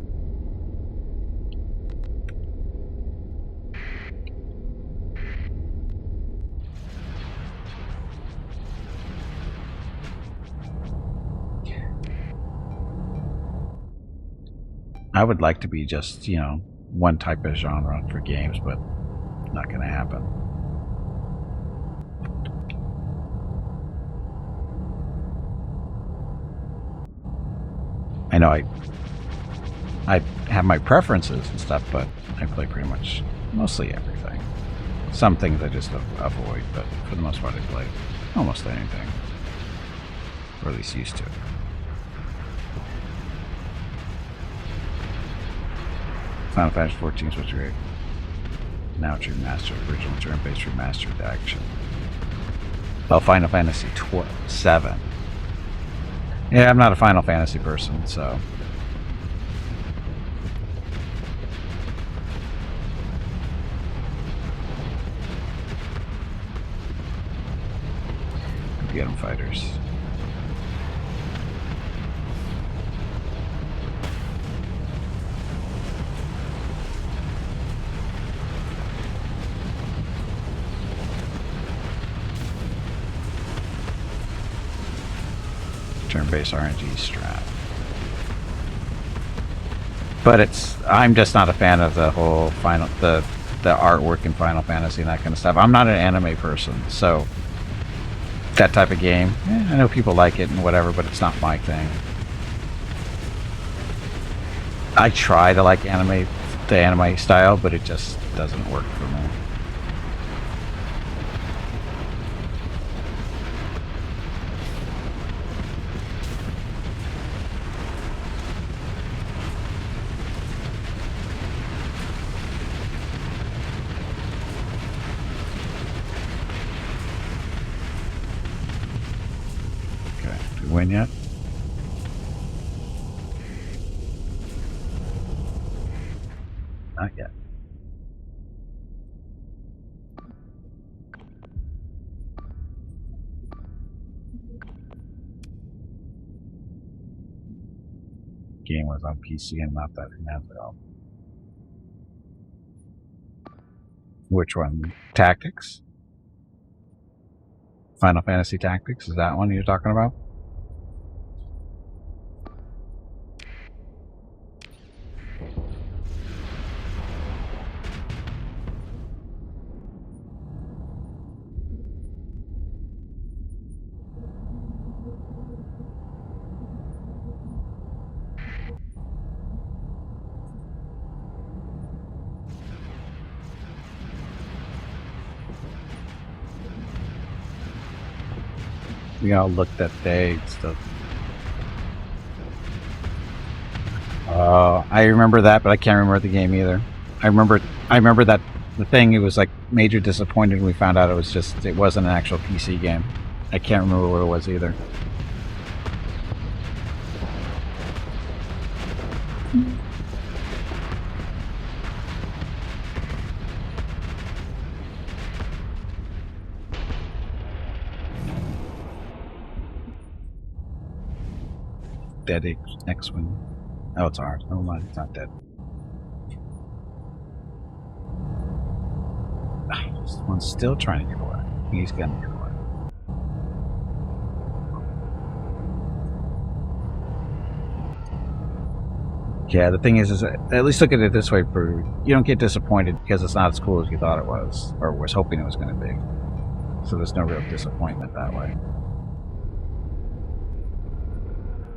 I would like to be just, you know, one type of genre for games, but not going to happen. I know I have my preferences and stuff, but I play pretty much mostly everything. Some things I just avoid, but for the most part I play almost anything. Or at least used to. Final Fantasy 14 is what's great. Now it's remastered, original turn-based remastered action. Oh, Final Fantasy 7. Yeah, I'm not a Final Fantasy person, so. Get them fighters. Turn-based RNG strat. But I'm just not a fan of the whole the artwork in Final Fantasy and that kind of stuff. I'm not an anime person, so that type of game, I know people like it and whatever, but it's not my thing. I try to like the anime style, but it just doesn't work for me. Win yet? Not yet. Game was on PC and not that long ago. Which one? Tactics? Final Fantasy Tactics? Is that one you're talking about? We all looked at day and stuff. I remember that, but I can't remember the game either. I remember that the thing. It was like major disappointed when we found out it wasn't an actual PC game. I can't remember what it was either. Dead X-Wing. Oh, it's ours. Never mind, it's not dead. This one's still trying to get away. He's gonna get away. Yeah, the thing is at least look at it this way, Brew. You don't get disappointed because it's not as cool as you thought it was, or was hoping it was going to be. So there's no real disappointment that way.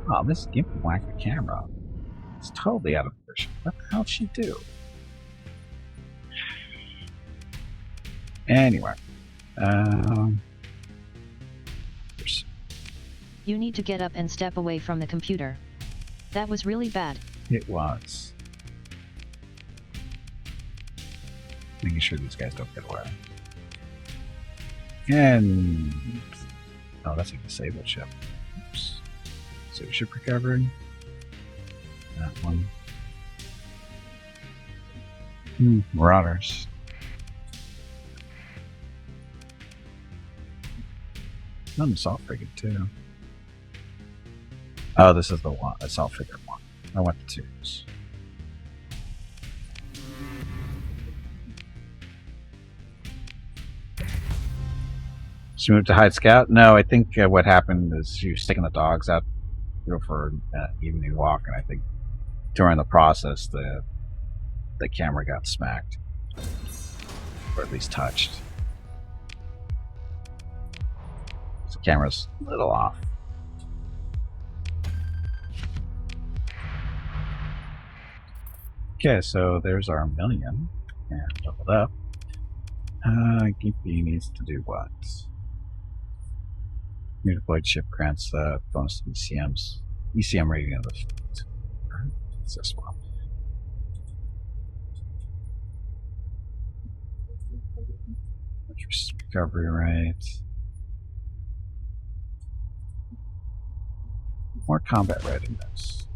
Oh, Miss Gimpy whacked the camera. It's totally out of position. What the hell did she do? Anyway. You need to get up and step away from the computer. That was really bad. It was. Making sure these guys don't get away. And oh, that's a disabled ship. Oops. So ship recovery. That one. Marauders. An assault frigate too. Oh, this is the one assault frigate one. I went to twos. She moved to hide scout. No, I think what happened is she was taking the dogs out for an evening walk, and I think during the process the camera got smacked, or at least touched. The camera's a little off. Okay, so there's our million, and doubled up. Gimpy needs to do what? New deployed ship grants bonus to ECM rating of the fleet. What's this one? Recovery rate. More combat readiness.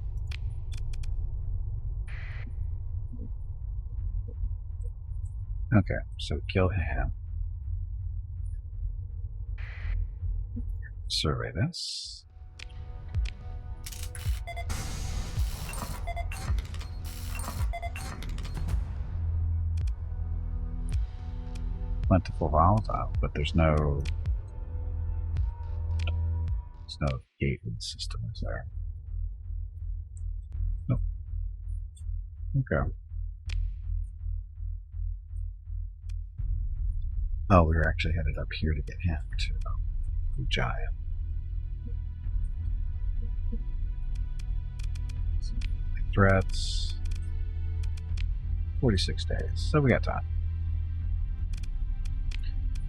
Okay, so kill him. Survey this. Plentiful volatile, but there's no gate in the system, is there? Nope. Okay. Oh, we were actually headed up here to get him to the giant. Threats. 46 days, so we got time.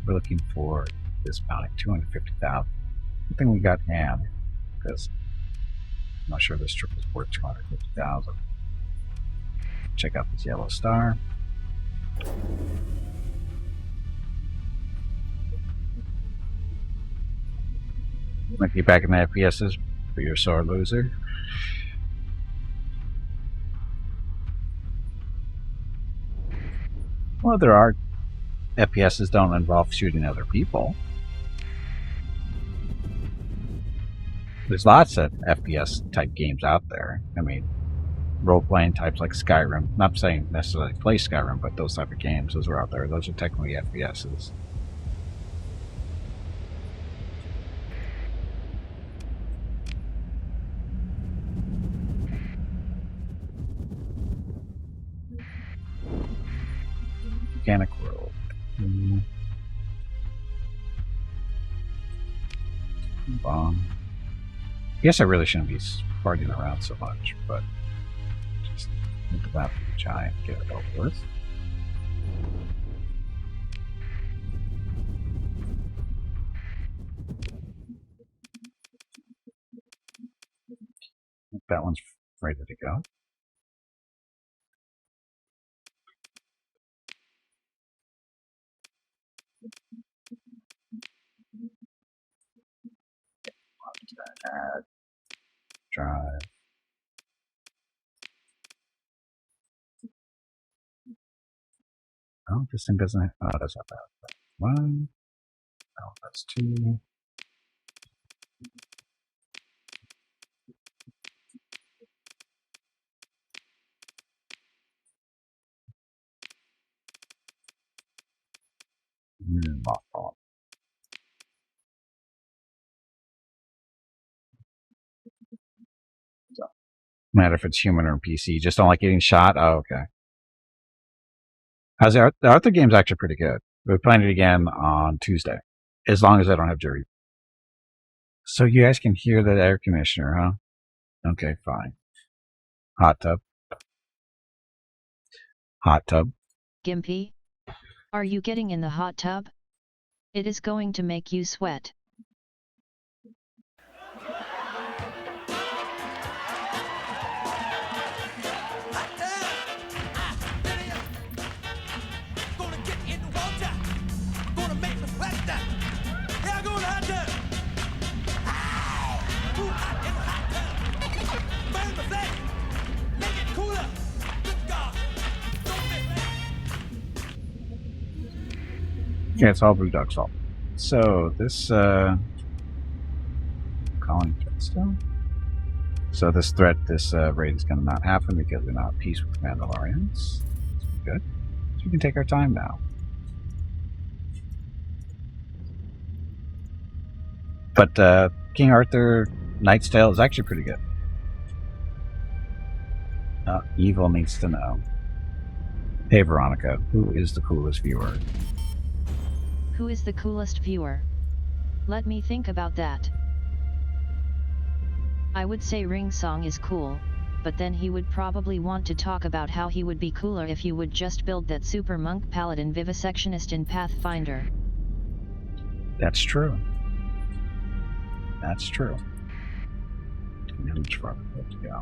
We're looking for this bounty, 250,000. I think we got ham because I'm not sure this trip is worth 250,000. Check out this yellow star. Might be back in the FPSs, but you're a sore loser. Well, there are FPSs don't involve shooting other people. There's lots of FPS type games out there. I mean, role-playing types like Skyrim. Not saying necessarily play Skyrim, but those type of games, those are out there. Those are technically FPSs. Mechanic world. Bomb. I guess I really shouldn't be farting around so much, but just think about the giant, get it over with. That one's ready to go. Add, drive. Oh, this thing doesn't have, oh, that's not bad. One. Oh, that's two. Mothball. So, no matter if it's human or PC, just don't like getting shot. Oh, okay. How's the Arthur game's actually pretty good. We're playing it again on Tuesday, as long as I don't have jury. So you guys can hear the air conditioner, huh? Okay, fine. Hot tub. Hot tub. Gimpy? Are you getting in the hot tub? It is going to make you sweat. Gonna Yeah, it's all Brewdog's fault. So this calling threat still. So this threat, this raid is going to not happen because we're not at peace with the Mandalorians. Good. So we can take our time now. But King Arthur Knight's Tale is actually pretty good. Evil needs to know. Hey Veronica, who is the coolest viewer? Who is the coolest viewer? Let me think about that. I would say Ring Song is cool, but then he would probably want to talk about how he would be cooler if you would just build that super monk paladin vivisectionist in Pathfinder. That's true. That's true. Yeah.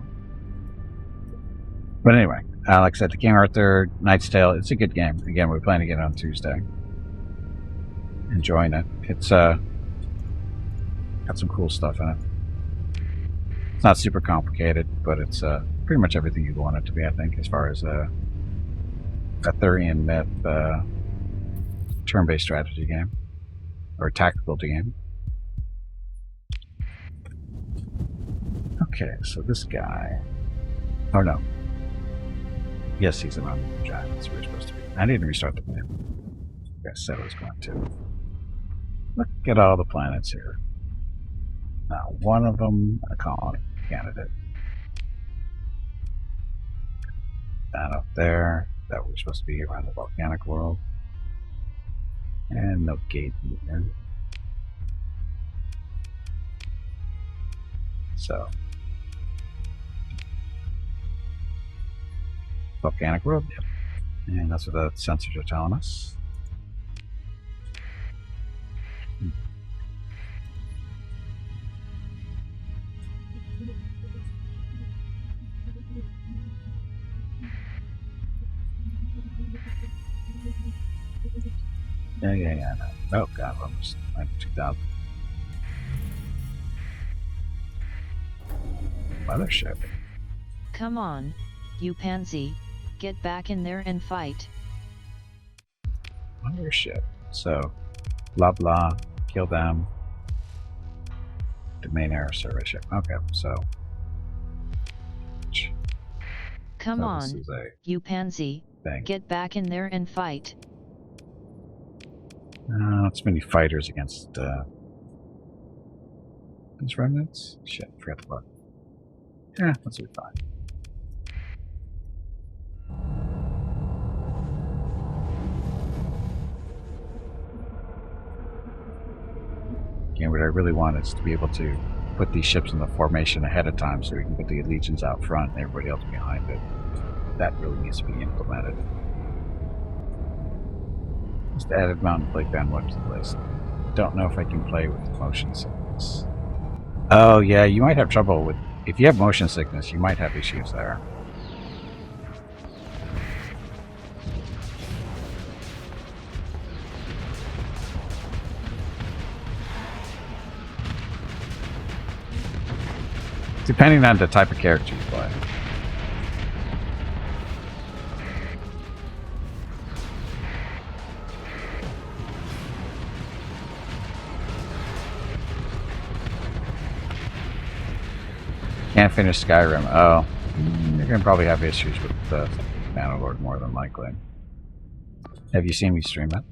But anyway, like I said, the King Arthur Knight's Tale, it's a good game. Again, we're planning to get it on Tuesday. Enjoying it. It's got some cool stuff in it. It's not super complicated, but it's pretty much everything you'd want it to be, I think, as far as Arthurian myth turn-based strategy game. Or tactical game. Okay, so this guy... Oh no. Yes, he's an undead giant. That's where he's supposed to be. I didn't restart the game. I said I was going to. Look at all the planets here. Not one of them a colony candidate. That up there. That we're supposed to be around the volcanic world. And no gate either. So. Volcanic world, yep. And that's what the sensors are telling us. Yeah, no. Oh god, almost like 2000. Mothership. Come on, you pansy, get back in there and fight. Mothership. So, blah blah, kill them. Domain error service ship. Okay, so. Come on, you pansy, get back in there and fight. Too many fighters against these remnants. Shit, forgot to look. Yeah, that's be fine. Again, what I really want is to be able to put these ships in the formation ahead of time so we can put the legions out front and everybody else behind it. That really needs to be implemented. Just added mountain plate bandwidth to the list. Don't know if I can play with motion sickness. Oh yeah, you might have trouble with... If you have motion sickness, you might have issues there. Depending on the type of character you play. Can't finish Skyrim. Oh, you're gonna probably have issues with the Manowar more than likely. Have you seen me stream it?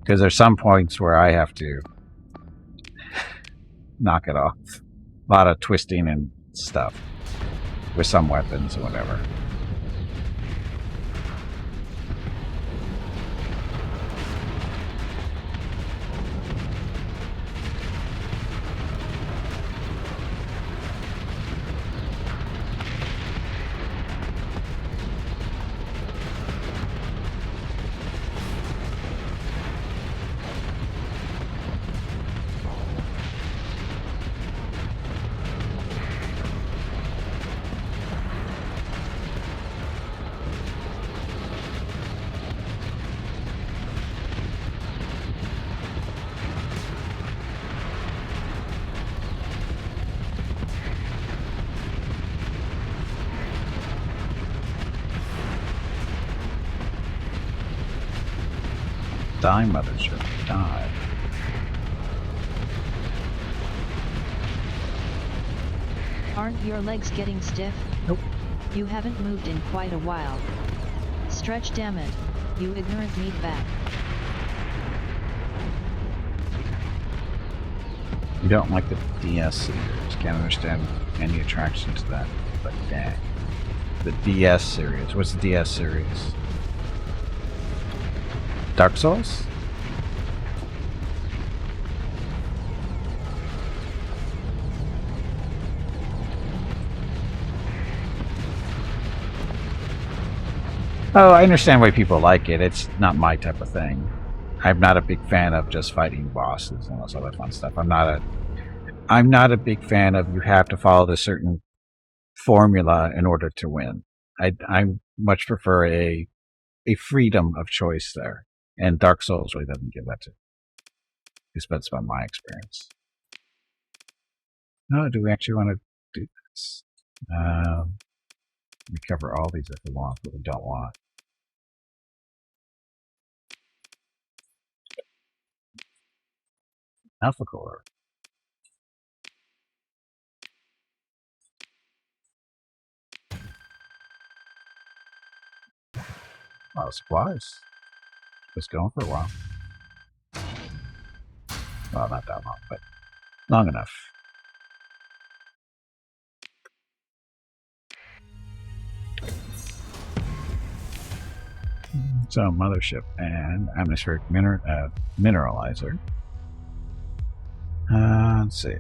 Because there's some points where I have to knock it off. A lot of twisting and stuff with some weapons or whatever. Die, mothership, die. Aren't your legs getting stiff? Nope. You haven't moved in quite a while. Stretch, damn it, you ignorant meatbag. You don't like the DS series. Can't understand any attraction to that, but dang. The DS series. What's the DS series? Dark Souls? Oh, I understand why people like it. It's not my type of thing. I'm not a big fan of just fighting bosses and all this other fun stuff. I'm not a big fan of you have to follow the certain formula in order to win. I much prefer a freedom of choice there, and Dark Souls really doesn't give that to. That's about my experience. No, do we actually want to do this? We cover all these if we want, but we don't want. Alpha Core. Oh, supplies. Just going for a while. Well, not that long, but long enough. So, mothership and atmospheric mineralizer. Let's see.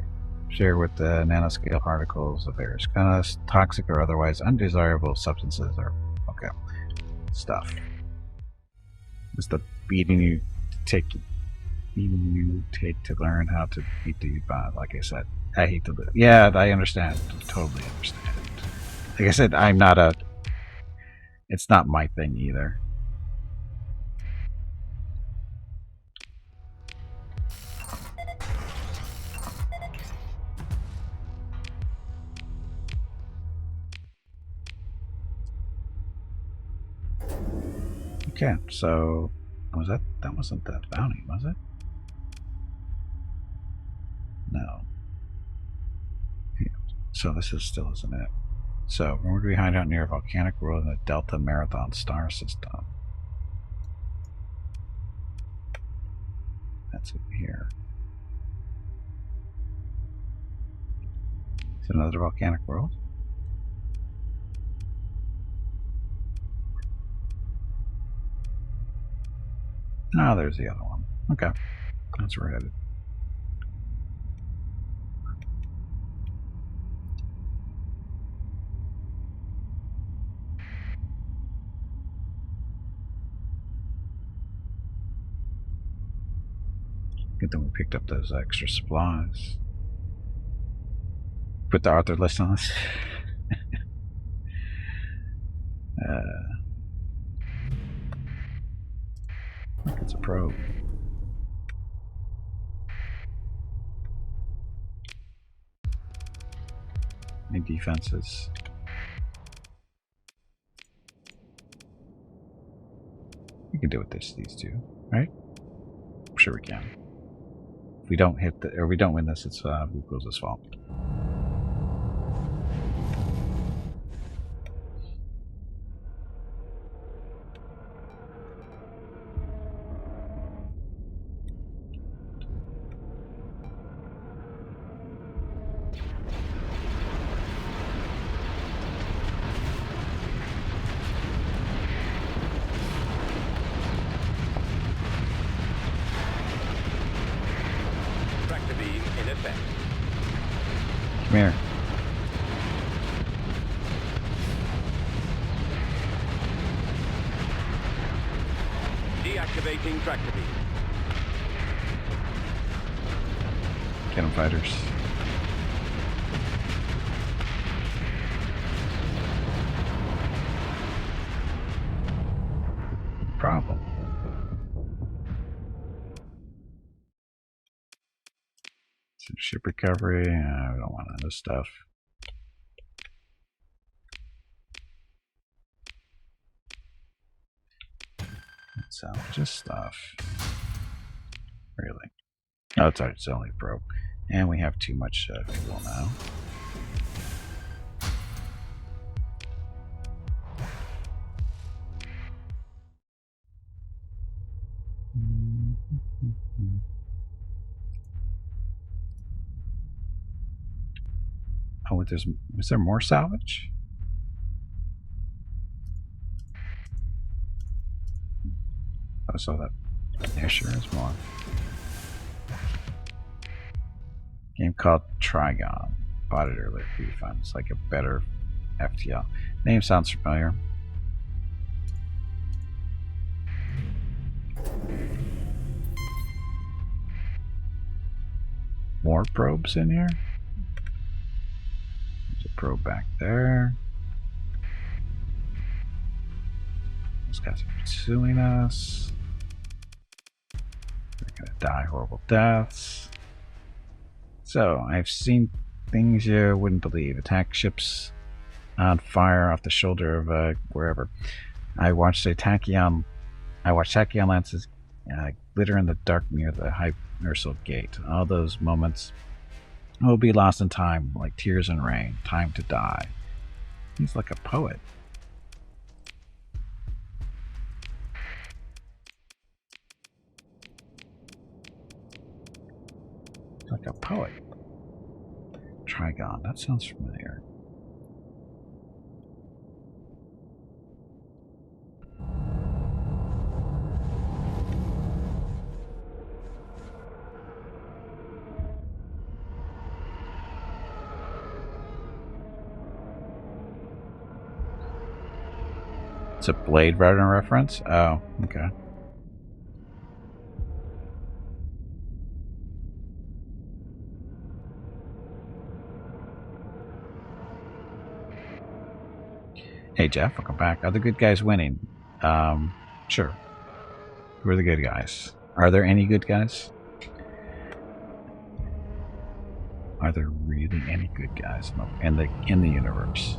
Share with the nanoscale particles of various kinds, toxic or otherwise undesirable substances or okay stuff. It's the beating you take to learn how to beat the bot. Like I said, I hate to live. Yeah, I understand. Totally understand. Like I said, I'm not a. It's not my thing either. Okay, so was that wasn't that bounty, was it? No. So this is still isn't it. So where would we hide out near a volcanic world in the Delta Marathon star system? That's it here. Is it another volcanic world? Oh, there's the other one. Okay. That's where we're headed. Good thing we picked up those extra supplies. Put the Arthur list on us. Look, it's a probe. Any defenses? We can do with these two, right? I'm sure we can. If we don't hit or we don't win this, it's Google's fault. Come here. Deactivating tractor beam. Cannon fighters. Problem. So ship recovery. We don't want this stuff. Salvage stuff. Really? Oh, it's only probe. And we have too much fuel now. Oh, is there more salvage? Oh, so that there sure is more. Game called Trigon. Bought it earlier. Pretty fun. It's like a better FTL. Name sounds familiar. More probes in here. There's a probe back there. These guys are pursuing us. They're gonna die horrible deaths. So, I've seen things you wouldn't believe. Attack ships on fire off the shoulder of wherever. I watched Tachyon lances glitter in the dark near the Hypersol gate. All those moments will be lost in time, like tears in rain. Time to die. He's like a poet. Like a poet. Trigon, that sounds familiar. It's a Blade Runner reference? Oh, okay. Hey Jeff, welcome back. Are the good guys winning? Sure. Who are the good guys? Are there any good guys? Are there really any good guys in the universe?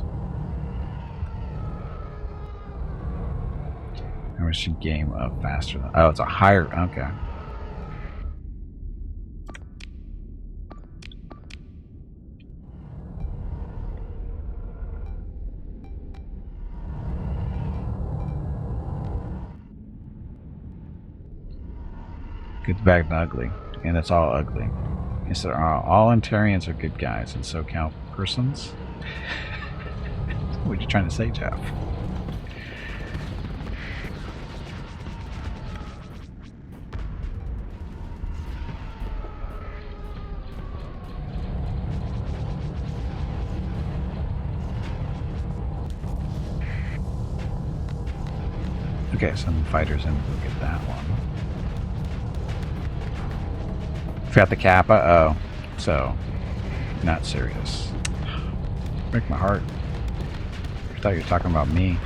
I wish a game of faster than. Oh, it's a higher. Okay. Good, bad, and ugly, and it's all ugly. Instead, all Ontarians are good guys, and so count persons. What are you trying to say, Jeff? Okay, some fighters in. Look at that one. Forgot the Kappa. Oh, so not serious. Break my heart. I thought you were talking about me.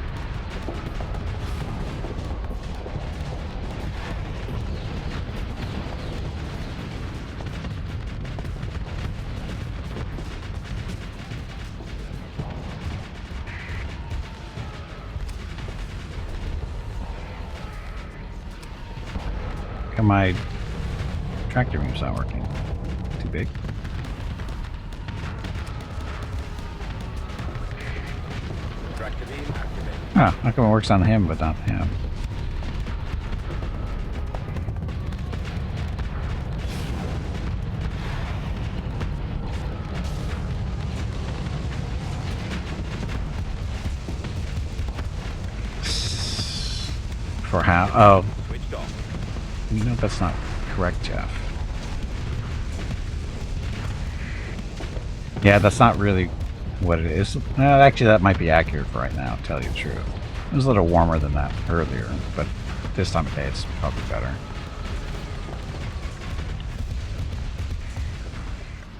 Come my tractor beam's not working. Too big. Tractor beam activated. Ah, how come it works on him but not him? For how? Oh, Switched off. you know that's not correct, Jeff. Yeah, that's not really what it is. Actually, that might be accurate for right now, to tell you the truth. It was a little warmer than that earlier, but this time of day it's probably better.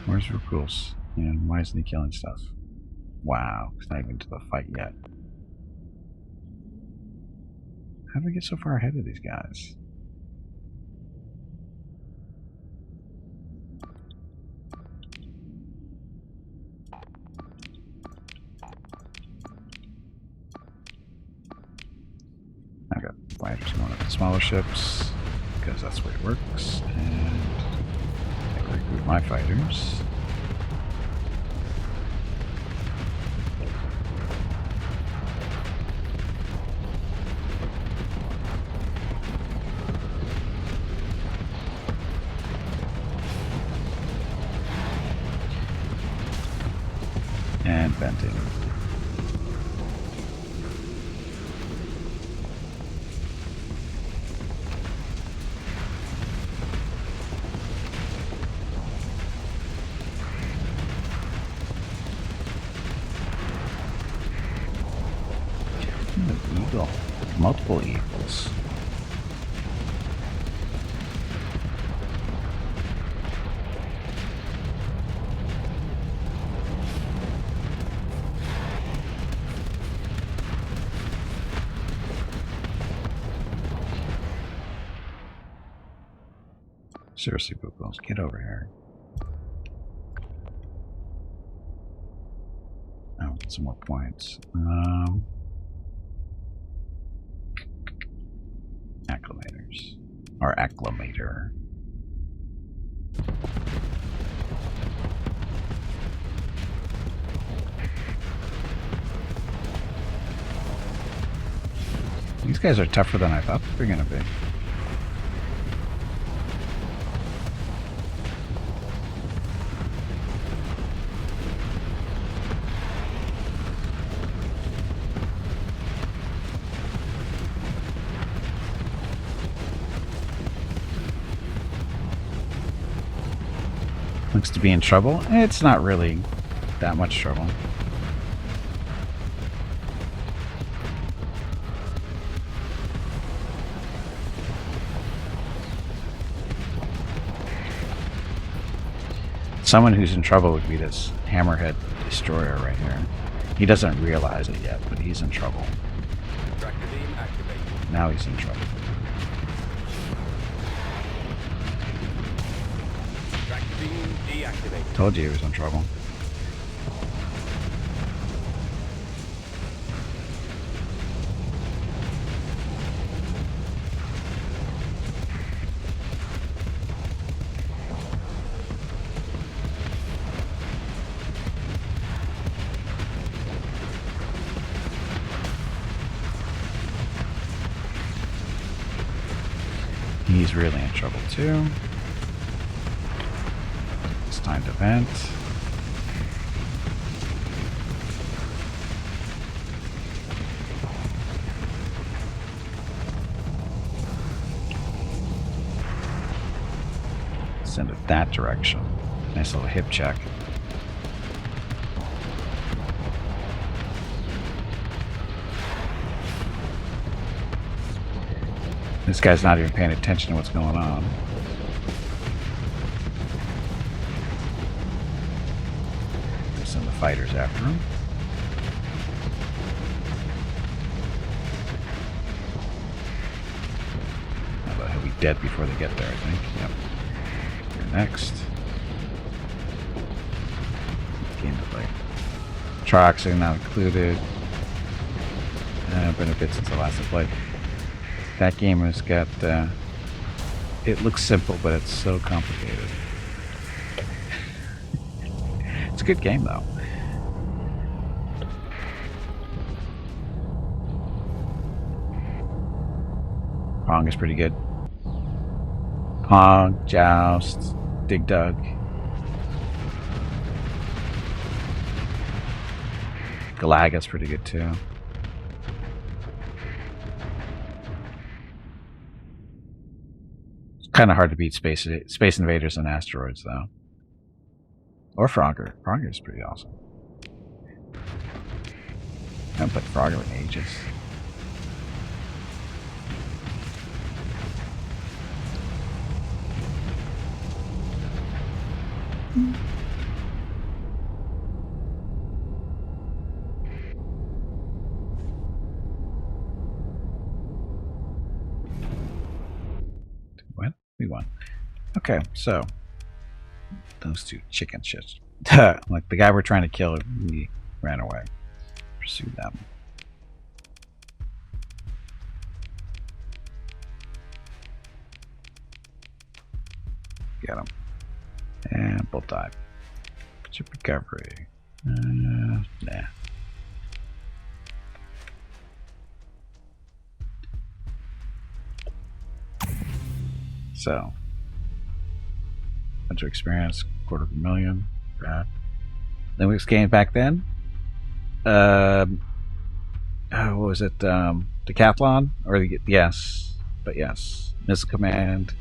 Where's Rukuls? And why isn't he killing stuff? Wow, he's not even to the fight yet. How did we get so far ahead of these guys? Okay, fighters going up to smaller ships. because that's the way it works. And I recruit my fighters. And venting. Eagle. Multiple eagles. Seriously, Booples, get over here. Oh, some more points. Acclimators. Or acclimator. These guys are tougher than I thought they were going to be. Looks to be in trouble. It's not really that much trouble. Someone who's in trouble would be this hammerhead destroyer right here. He doesn't realize it yet, but he's in trouble. Tractor beam activated. Now he's in trouble. Tractor beam deactivated. Told you he was in trouble. He's really in trouble too. It's time to vent. Send it that direction. Nice little hip check. This guy's not even paying attention to what's going on. Send the fighters after him. Although he'll be dead before they get there, I think. Yep. You're next. Game to play. Troxing not included. Been a bit since the last I played. That game has got, it looks simple, but it's so complicated. It's a good game, though. Pong is pretty good. Pong, Joust, Dig Dug. Galaga's pretty good, too. Kind of hard to beat Space Invaders and Asteroids, though. Or Frogger. Frogger is pretty awesome. I haven't played Frogger in ages. What? We won. Okay, so those two chicken shits. Like the guy we're trying to kill, we ran away. Pursue them. Get him. And both die. Chip recovery. Nah. So, bunch of experience, $250,000. Bad. Then we scanned back then. What was it? Decathlon? Yes. But yes. Missile Command.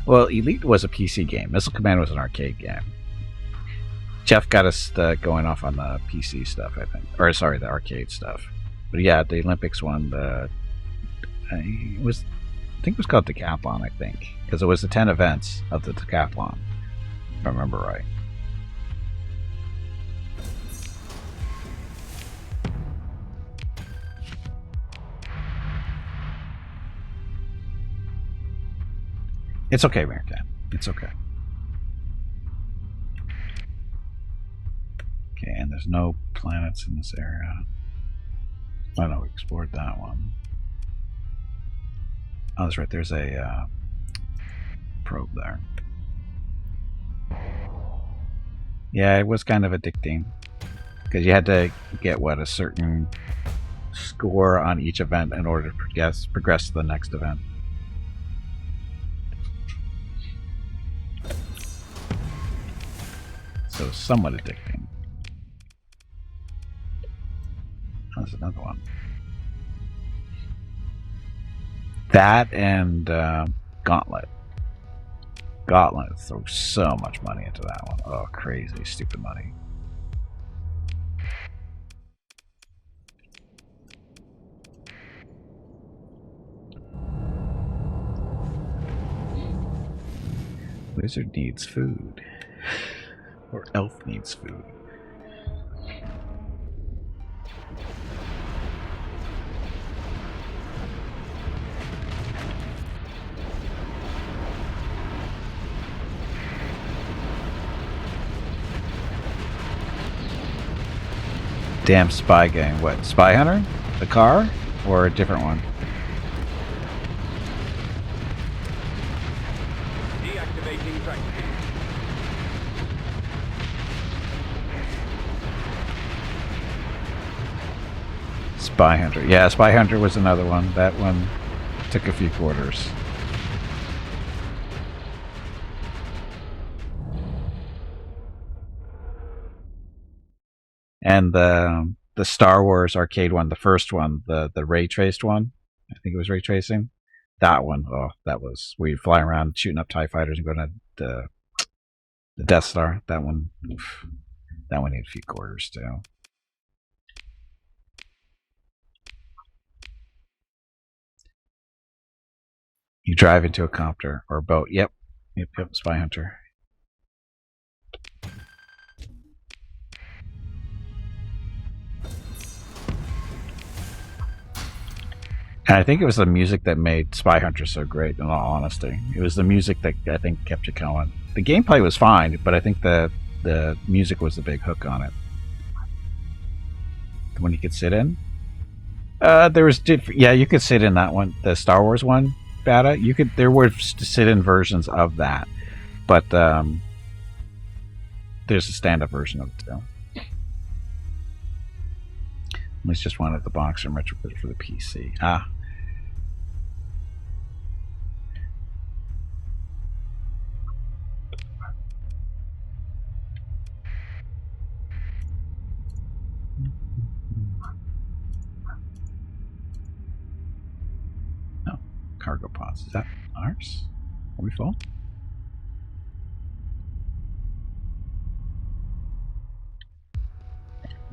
Well, Elite was a PC game. Missile Command was an arcade game. Jeff got us going off on the PC stuff, I think. Or, sorry, the arcade stuff. But yeah, the Olympics one, I think it was called Decathlon, I think. Because it was the 10 events of the Decathlon, if I remember right. It's okay, American. It's okay. Okay, and there's no planets in this area. I know we explored that one. Oh, that's right. There's a probe there. Yeah, it was kind of addicting because you had to get a certain score on each event in order to progress to the next event. So somewhat addicting. Oh, there's another one. That and Gauntlet. Gauntlet throws so much money into that one. Oh, crazy, stupid money. Wizard needs food. Or elf needs food. Damn spy game. What? Spy Hunter? The car? Or a different one? Deactivating tractor beam. Spy Hunter. Yeah, Spy Hunter was another one. That one took a few quarters. And the Star Wars arcade one, the first one, the ray traced one, I think it was ray tracing. That one, oh, that was we fly around shooting up TIE fighters and going to the Death Star. That one, oof, that one needed a few quarters too. You drive into a copter or a boat. Yep, Spy Hunter. And I think it was the music that made Spy Hunter so great, in all honesty. It was the music that I think kept you going. The gameplay was fine, but I think the music was the big hook on it. The one you could sit in? There was yeah, you could sit in that one, the Star Wars one, Bata. There were sit-in versions of that, but there's a stand-up version of it too. Let's just wanted the boxer retrofit for the PC. Ah. No. Cargo pods. Is that ours? Are we full?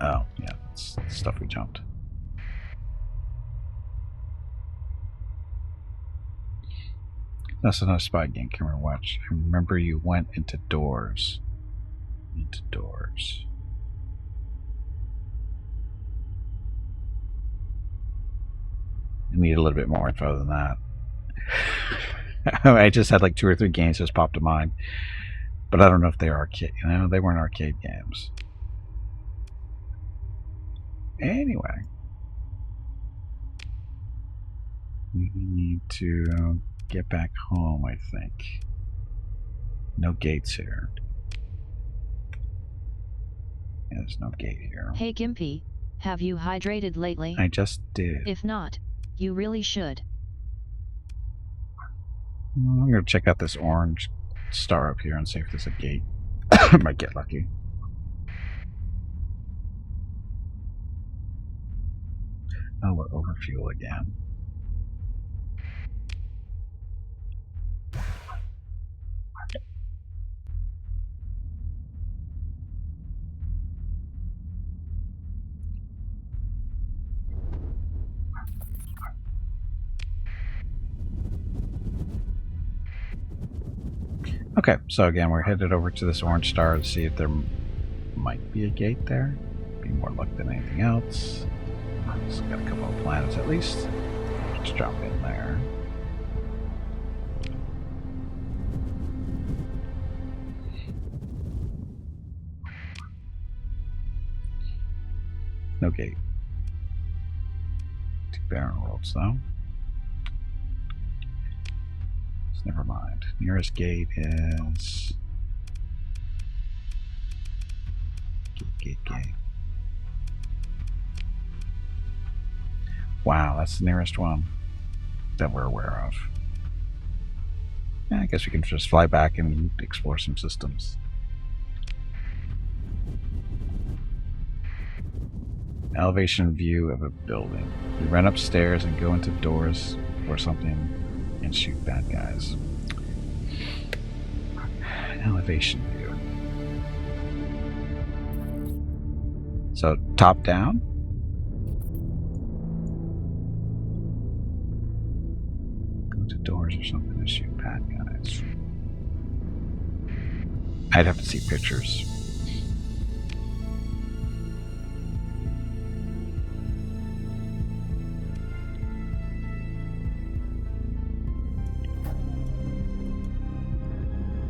Oh, yeah. That's stuff we jumped. That's another spy game. Camera watch. I remember you went into doors. Into doors. I need a little bit more info than that. I just had like 2 or 3 games just popped to mind, but I don't know if they are arcade. You know, they weren't arcade games. Anyway, we need to get back home, I think. No gates here. Yeah, there's no gate here. Hey Gimpy, have you hydrated lately? I just did. If not, you really should. I'm gonna check out this orange star up here and see if there's a gate. I might get lucky. Oh, we're over fuel again. Okay, so again, we're headed over to this orange star to see if there might be a gate there. Be more luck than anything else. It's got a couple of planets at least. Let's drop in there. No gate. Two barren worlds though. So never mind. Nearest gate is gate. Wow, that's the nearest one that we're aware of. Yeah, I guess we can just fly back and explore some systems. Elevation view of a building. We run upstairs and go into doors or something and shoot bad guys. Elevation view. So top down. Go to doors or something and shoot bad guys. I'd have to see pictures.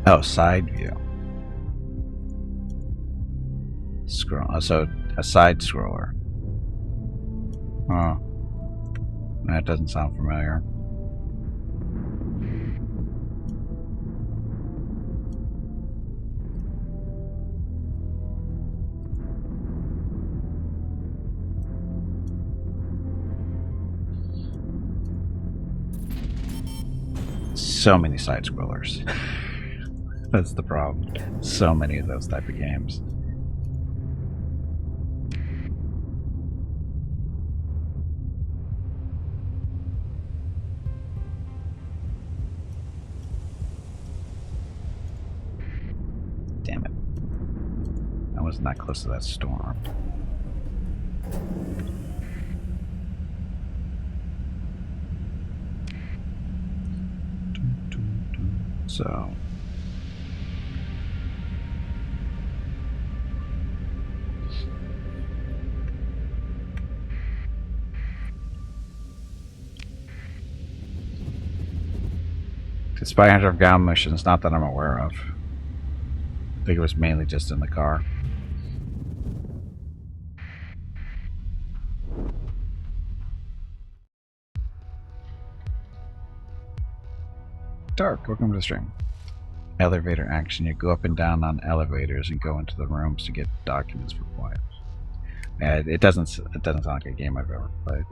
Oh, side view. Scroll. So a side scroller. Oh, that doesn't sound familiar. So many side scrollers. That's the problem. So many of those type of games. Damn it. I wasn't that close to that storm. So the spy hunter of ground missions, not that I'm aware of. I think it was mainly just in the car. Dark, welcome to the stream. Elevator action. You go up and down on elevators and go into the rooms to get documents for quiet. It doesn't sound like a game I've ever played.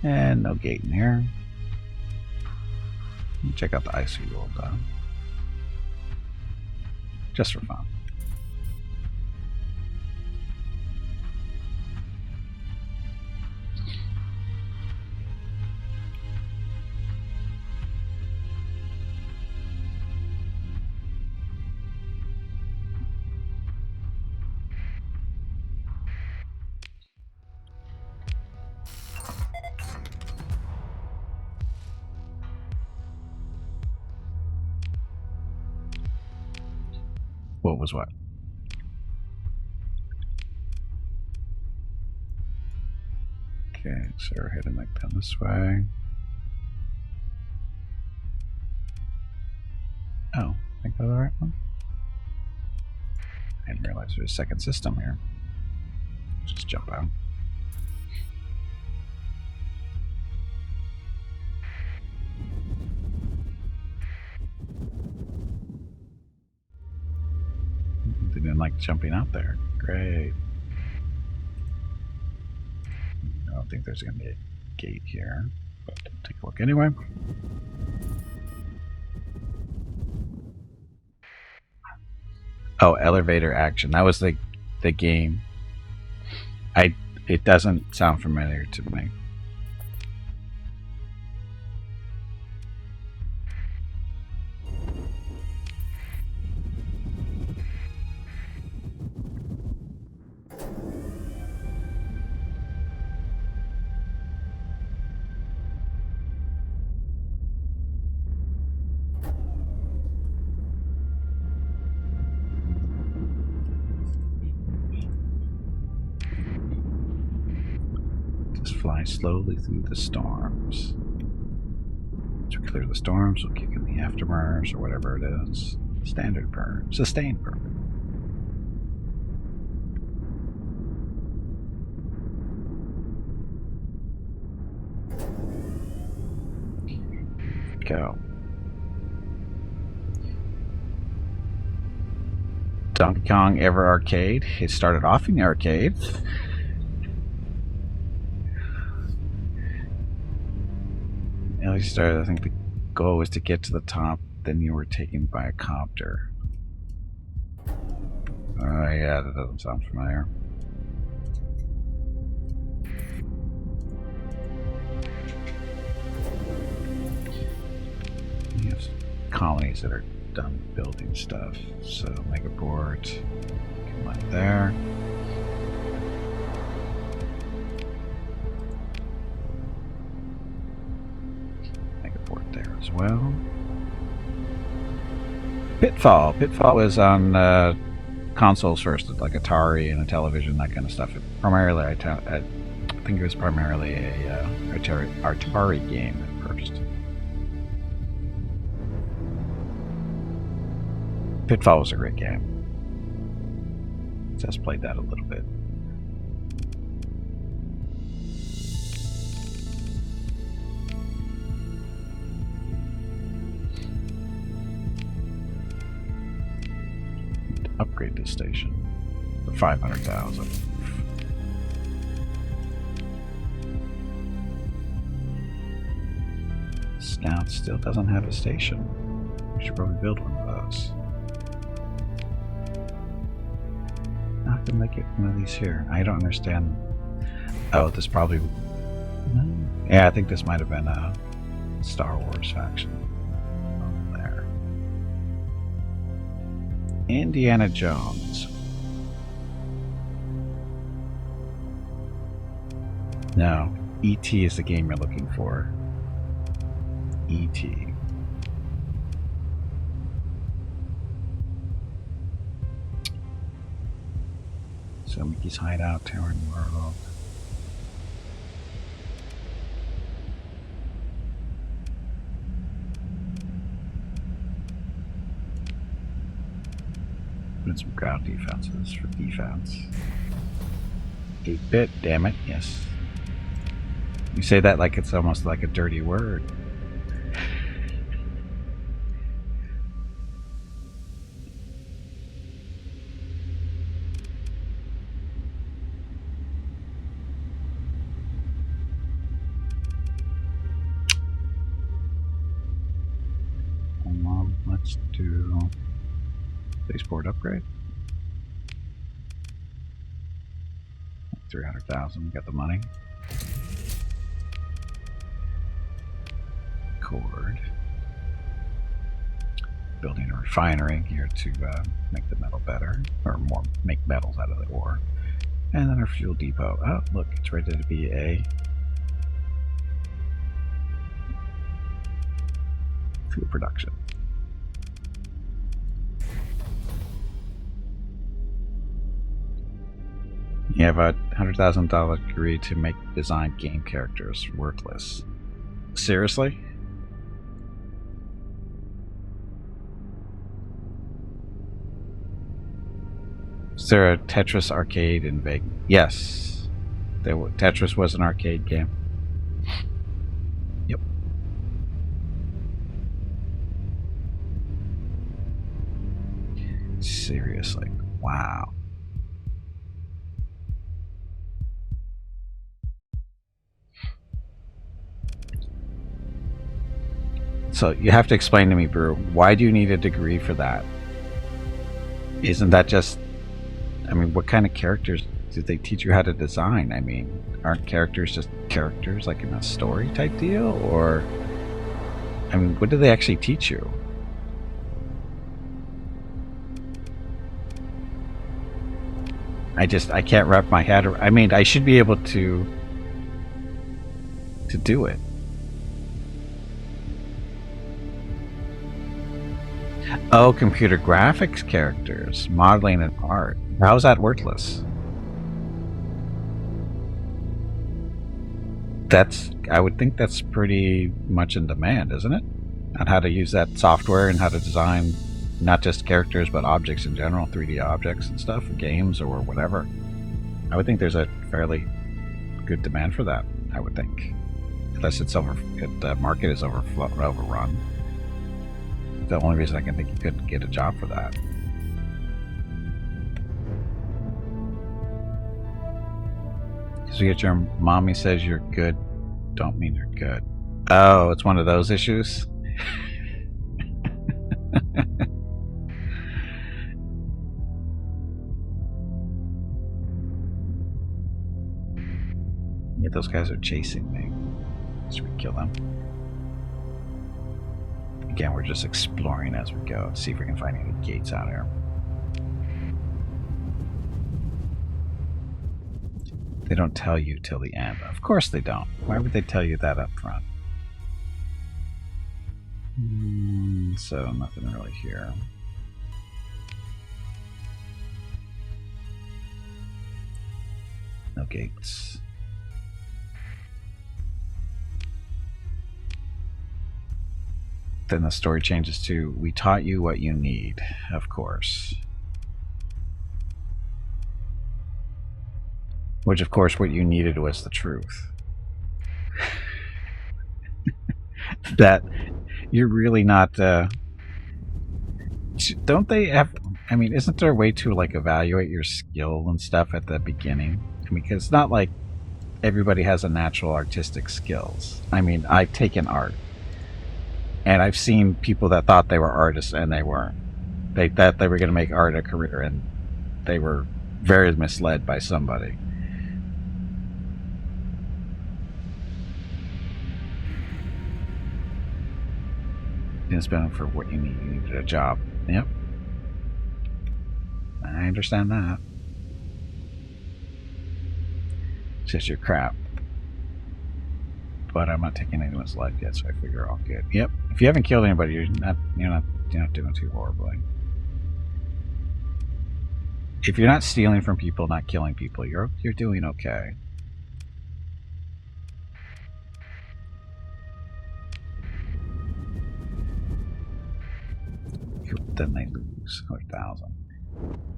And no gate in here. Check out the icy world though. Just for fun. What was what? Okay, so we're heading like down this way. Oh, I think that's the right one. I didn't realize there's a second system here. Just jump out. They didn't like jumping out there. Great. I don't think there's going to be a gate here, but I'll take a look anyway. Oh, elevator action. That was the game. It doesn't sound familiar to me. Fly slowly through the storms. To clear the storms, we'll kick in the afterburners or whatever it is. Standard burn. Sustained burn. Go. Donkey Kong Ever Arcade. It started off in the arcade. You started, I think the goal was to get to the top, then you were taken by a copter. Oh yeah, that doesn't sound familiar. You have colonies that are done building stuff, so Megaport, come right there. There as well. Pitfall. Pitfall was on consoles first, like Atari and a television, that kind of stuff. Primarily, I think it was primarily a Atari game at first. Pitfall was a great game. Just played that a little bit. Upgrade this station for 500,000. Scout still doesn't have a station. We should probably build one of those. I have to make it one of these here. I don't understand. Oh, this probably. Yeah, I think this might have been a Star Wars faction. Indiana Jones. No, E.T. is the game you're looking for. E.T. So Mickey's Hideout, Tower in World. Put some ground defenses for defense. 8-bit, damn it, yes. You say that like it's almost like a dirty word. Let's do spaceport upgrade. 300,000, got the money. Cord. Building a refinery here to make the metal better, or more, make metals out of the ore. And then our fuel depot. Oh, look, it's ready to be a fuel production. You have a $100,000 degree to make design game characters worthless. Seriously? Is there a Tetris arcade in Vegas? Yes. Tetris was an arcade game. Yep. Seriously. Wow. So you have to explain to me, Brew, why do you need a degree for that? Isn't that just... I mean, what kind of characters did they teach you how to design? I mean, aren't characters just characters, like in a story type deal? Or... I mean, what do they actually teach you? I can't wrap my head around... I mean, I should be able to do it. Oh, computer graphics characters, modeling and art. How's that worthless? I would think that's pretty much in demand, isn't it? On how to use that software and how to design not just characters but objects in general, 3D objects and stuff, games or whatever. I would think there's a fairly good demand for that, I would think. Unless the market is overrun. The only reason I can think you couldn't get a job for that. Because you get your mommy says you're good, don't mean you're good. Oh, it's one of those issues? Yeah, those guys are chasing me. Should we kill them? Again, we're just exploring as we go. See if we can find any gates out here. They don't tell you till the end. Of course they don't. Why would they tell you that up front? So nothing really here. No gates. Then the story changes to, we taught you what you need, of course. Which, of course, what you needed was the truth. That you're really not... don't they have... I mean, isn't there a way to, like, evaluate your skill and stuff at the beginning? I mean, because it's not like everybody has a natural artistic skills. I mean, I've taken art. And I've seen people that thought they were artists and they weren't. They thought they were going to make art a career and they were very misled by somebody. Didn't spend for what you need. You needed a job. Yep. I understand that. It's just your crap. But I'm not taking anyone's life yet, so I figure all good. Yep. If you haven't killed anybody, you're not doing too horribly. If you're not stealing from people, not killing people, you're doing okay. Then they lose 1,000.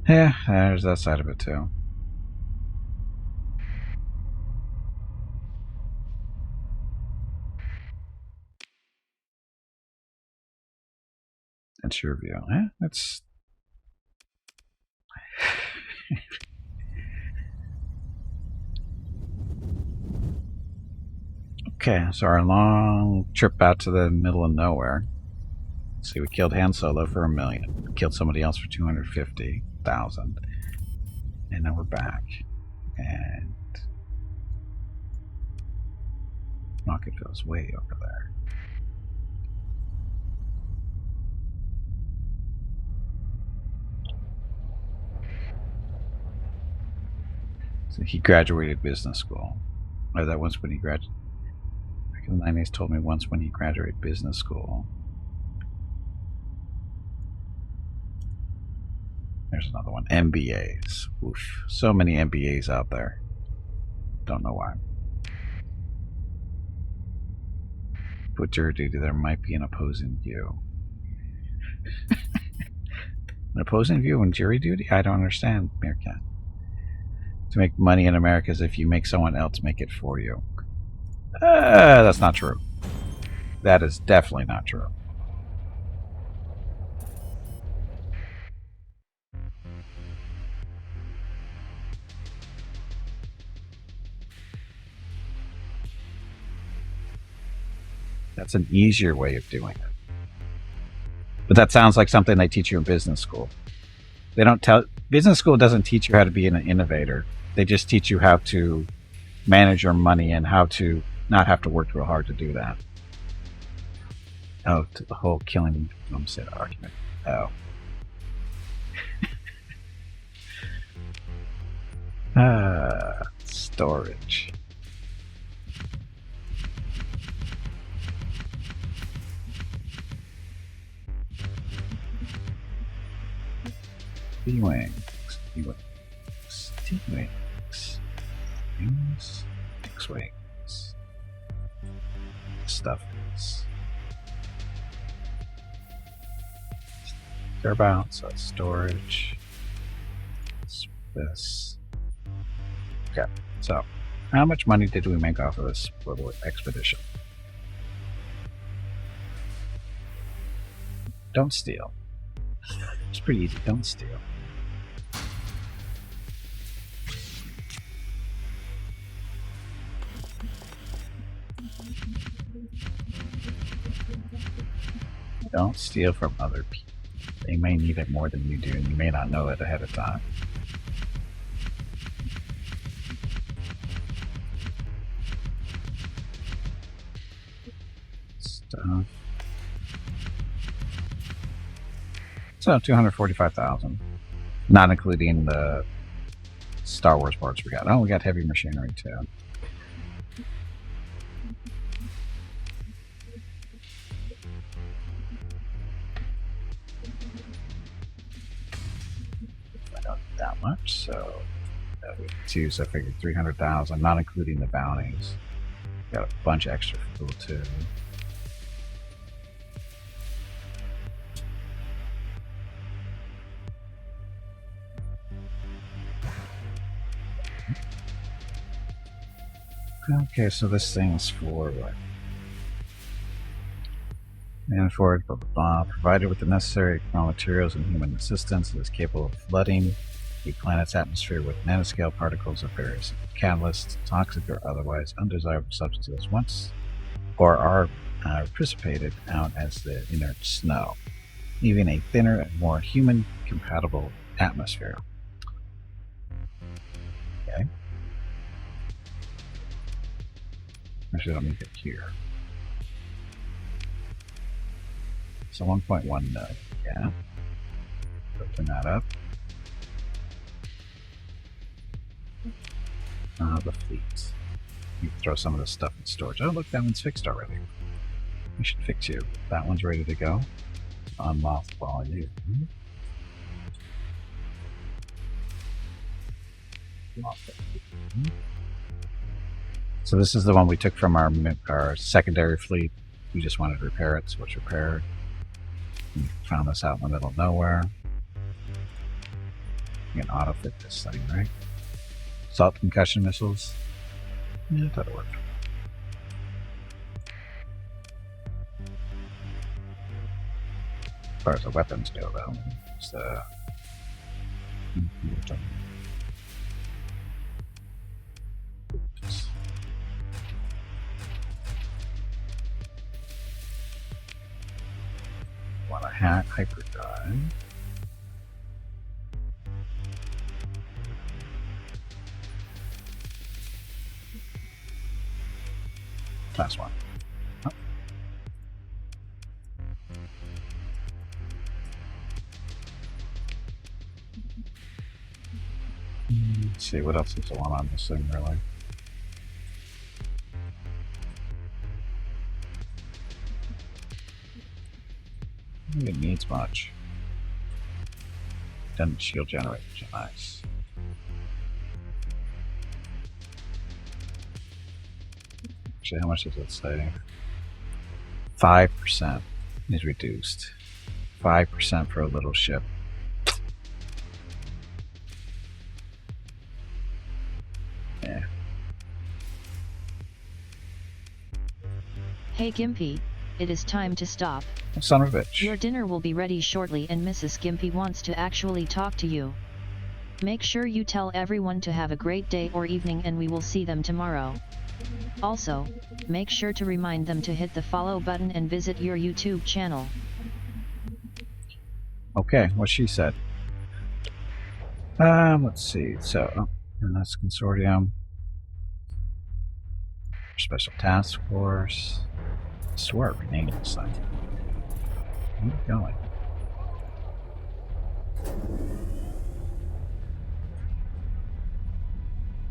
Yeah, there's that side of it too. That's your view. That's... Okay, so our long trip out to the middle of nowhere. Let's see, we killed Han Solo for $1 million. We killed somebody else for 250,000. And now we're back. And rocket goes way over there. So he graduated business school. Or that once when he graduated. Back in the 90s, told me once when he graduated business school. There's another one. MBAs. Oof. So many MBAs out there. Don't know why. Put your duty, there might be an opposing view. An opposing view on jury duty? I don't understand, Meerkat. To make money in America is if you make someone else make it for you. That's not true. That is definitely not true. That's an easier way of doing it. But that sounds like something they teach you in business school. They don't tell business school doesn't teach you how to be an innovator. They just teach you how to manage your money and how to not have to work real hard to do that. Oh, to the whole killing homestead argument. Oh. Storage. D-Wings. D-Wings. T-Wings. Wings. X-Wings. Stuff is. Thereabouts. So storage. This. Okay. So, how much money did we make off of this little expedition? Don't steal. It's pretty easy. Don't steal. Don't steal from other people. They may need it more than you do, and you may not know it ahead of time. Stuff. So 245,000, not including the Star Wars parts we got. Oh, we got heavy machinery too. I don't need that much, so that would too. So I figured 300,000, not including the bounties. Got a bunch of extra fuel too. Okay, so this thing's for what? And for it, blah, blah, blah. Provided with the necessary raw materials and human assistance, it is capable of flooding the planet's atmosphere with nanoscale particles of various catalysts, toxic or otherwise undesirable substances once or are precipitated out as the inert snow, leaving a thinner and more human-compatible atmosphere. Okay. Actually, let me get here. So 1.1 million, yeah. Open that up. The fleet. You can throw some of this stuff in storage. Oh, look, that one's fixed already. We should fix you. That one's ready to go. Unmothball you. So this is the one we took from our secondary fleet. We just wanted to repair it, so it's repaired. We found this out in the middle of nowhere. You can auto fit this thing, right? Assault concussion missiles. Yeah, that'll work. As far as the weapons go, though, it's the want a hack hyperdrive. Class 1. Oh. Let's see what else is going on this thing, really. I don't think it needs much. Doesn't shield generate, which is nice. Actually, how much does it say? 5% is reduced. 5% for a little ship. Hey Gimpy, it is time to stop. Son of a bitch. Your dinner will be ready shortly and Mrs. Gimpy wants to actually talk to you. Make sure you tell everyone to have a great day or evening and we will see them tomorrow. Also, make sure to remind them to hit the follow button and visit your YouTube channel. Okay, what she said. Let's see. So, and that's consortium. Special task force. I swear I renamed this thing. Where are you going?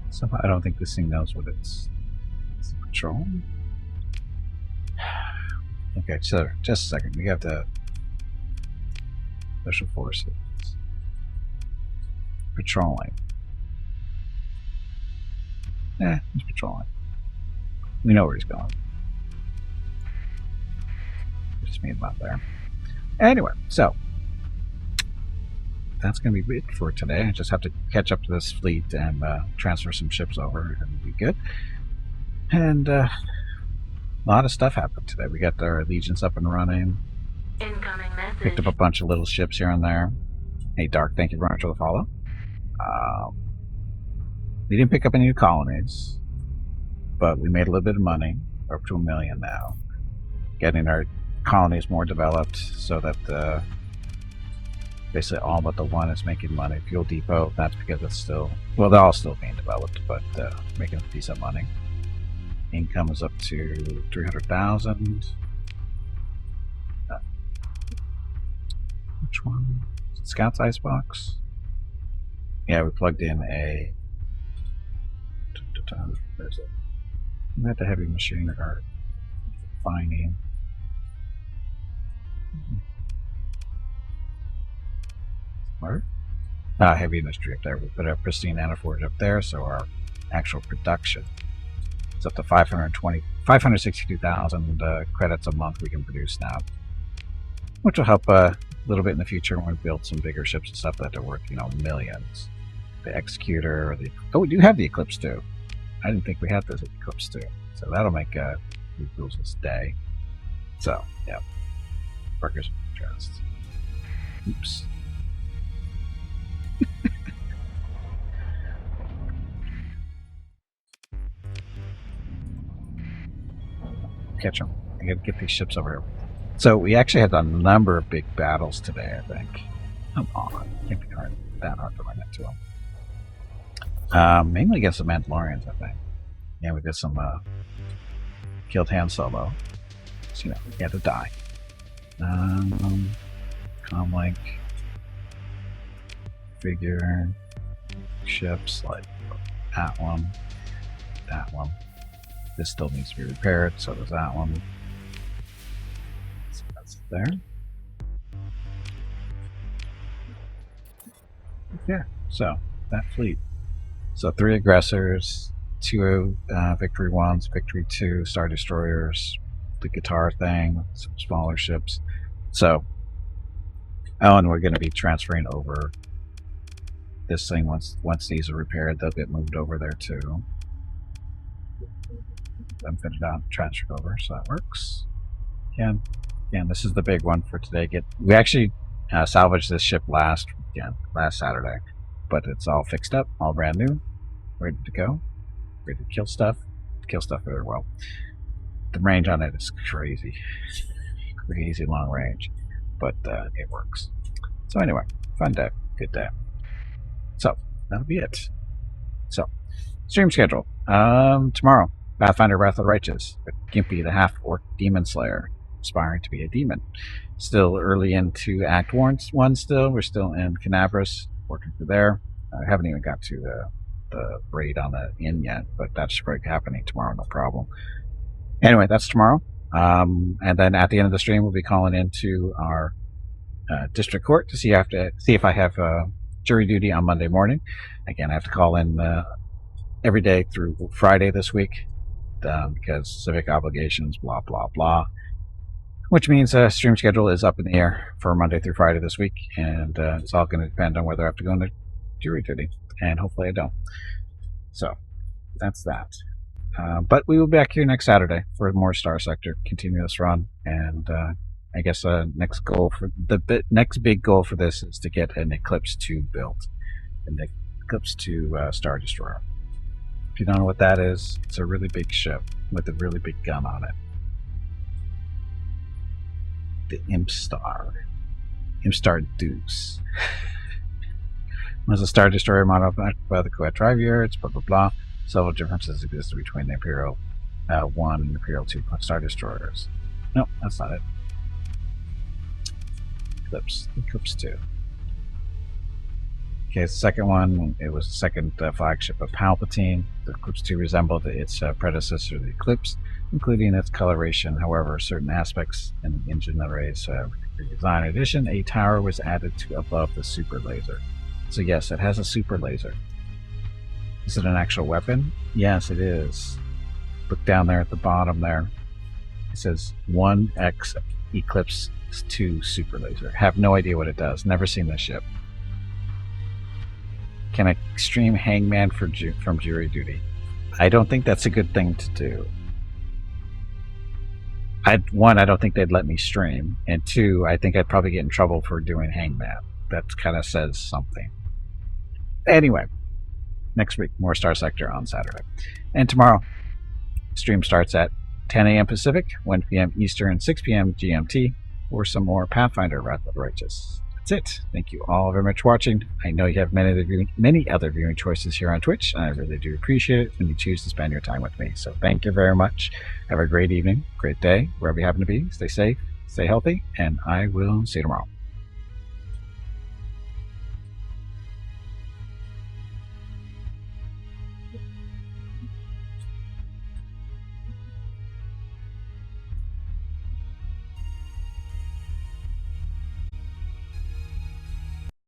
Somehow I don't think this thing knows what it's patrol. Okay, so just a second. We have the special forces patrolling. He's patrolling. We know where he's going. Just mean about there. Anyway, so that's going to be it for today. I just have to catch up to this fleet and transfer some ships over, and we'll be good. And a lot of stuff happened today. We got our allegiance up and running. Incoming message. Picked up a bunch of little ships here and there. Hey, Dark, thank you very much for the follow. We didn't pick up any new colonies, but we made a little bit of money. We're up to 1 million now. Getting our colonies more developed so that basically all but the one is making money. Fuel Depot, that's because it's still, well, they're all still being developed, but making decent money. Income is up to 300,000. Which one? Scout's Icebox? Yeah, we plugged in a. There's a. We had the heavy machine or finding. Where? Heavy industry up there. We put a pristine anaforge up there, so our actual production is up to 562,000 credits a month we can produce now, which will help a little bit in the future when we build some bigger ships and stuff that are worth, millions. The Executor, oh, we do have the Eclipse too. I didn't think we had this Eclipse too, so that'll make rules this day. So yeah, workers interest. Oops. Catch them. I gotta get these ships over here. So we actually had a number of big battles today, I think. Come on. Can't be that hard to run into them. Mainly against the Mandalorians, I think. Yeah, we did some killed Han Solo. So, he had to die. Comlink. Figure. Ships like that one. That one. This still needs to be repaired, so does that one. So that's there. Yeah, so that fleet. So 3 aggressors, 2 Victory 1s, Victory 2 Star Destroyers, the guitar thing, some smaller ships. So, and we're going to be transferring over this thing once these are repaired. They'll get moved over there too. Then fitted out, transferred over, so that works. Again, this is the big one for today. We actually salvaged this ship last Saturday, but it's all fixed up, all brand new, ready to go, ready to kill stuff very well. The range on it is crazy long range, but it works. So anyway, fun day, good day. So that'll be it. So stream schedule tomorrow. Pathfinder Wrath of the Righteous, with Gimpy the Half-Orc Demon Slayer, aspiring to be a demon. Still early into Act 1 still. We're still in Canavras, working through there. I haven't even got to the raid on the inn yet, but that's happening tomorrow, no problem. Anyway, that's tomorrow. And then at the end of the stream, we'll be calling into our district court to see if I have jury duty on Monday morning. Again, I have to call in every day through Friday this week. Because civic obligations, blah, blah, blah. Which means stream schedule is up in the air for Monday through Friday this week, and it's all going to depend on whether I have to go into jury duty, and hopefully I don't. So, that's that. But we will be back here next Saturday for more Starsector. Continue this run, and I guess next big goal for this is to get an Eclipse 2 built, an Eclipse 2 Star Destroyer. If you don't know what that is, it's a really big ship with a really big gun on it. The Imp Star Deuce. Was a Star Destroyer modified by the Kuwait drive yards, blah blah blah. Several differences exist between the Imperial 1 and Imperial 2 Star Destroyers. No, that's not it. Eclipse 2. Okay, the second one, it was the second flagship of Palpatine. The Eclipse 2 resembled its predecessor, the Eclipse, including its coloration. However, certain aspects in the engine arrays redesign. In addition, a tower was added to above the super laser. So yes, it has a super laser. Is it an actual weapon? Yes, it is. Look down there at the bottom there. It says 1X Eclipse 2 super laser. Have no idea what it does. Never seen this ship. Can extreme hangman from jury duty? I don't think that's a good thing to do. One, I don't think they'd let me stream, and two, I think I'd probably get in trouble for doing hangman. That kind of says something. Anyway, next week, more Starsector on Saturday. And tomorrow, stream starts at 10 a.m. Pacific, 1 p.m. Eastern, 6 p.m. GMT, for some more Pathfinder Wrath of the Righteous. That's it. Thank you all very much for watching. I know you have many other viewing choices here on Twitch, and I really do appreciate it when you choose to spend your time with me. So thank you very much. Have a great evening, great day, wherever you happen to be. Stay safe, stay healthy, and I will see you tomorrow.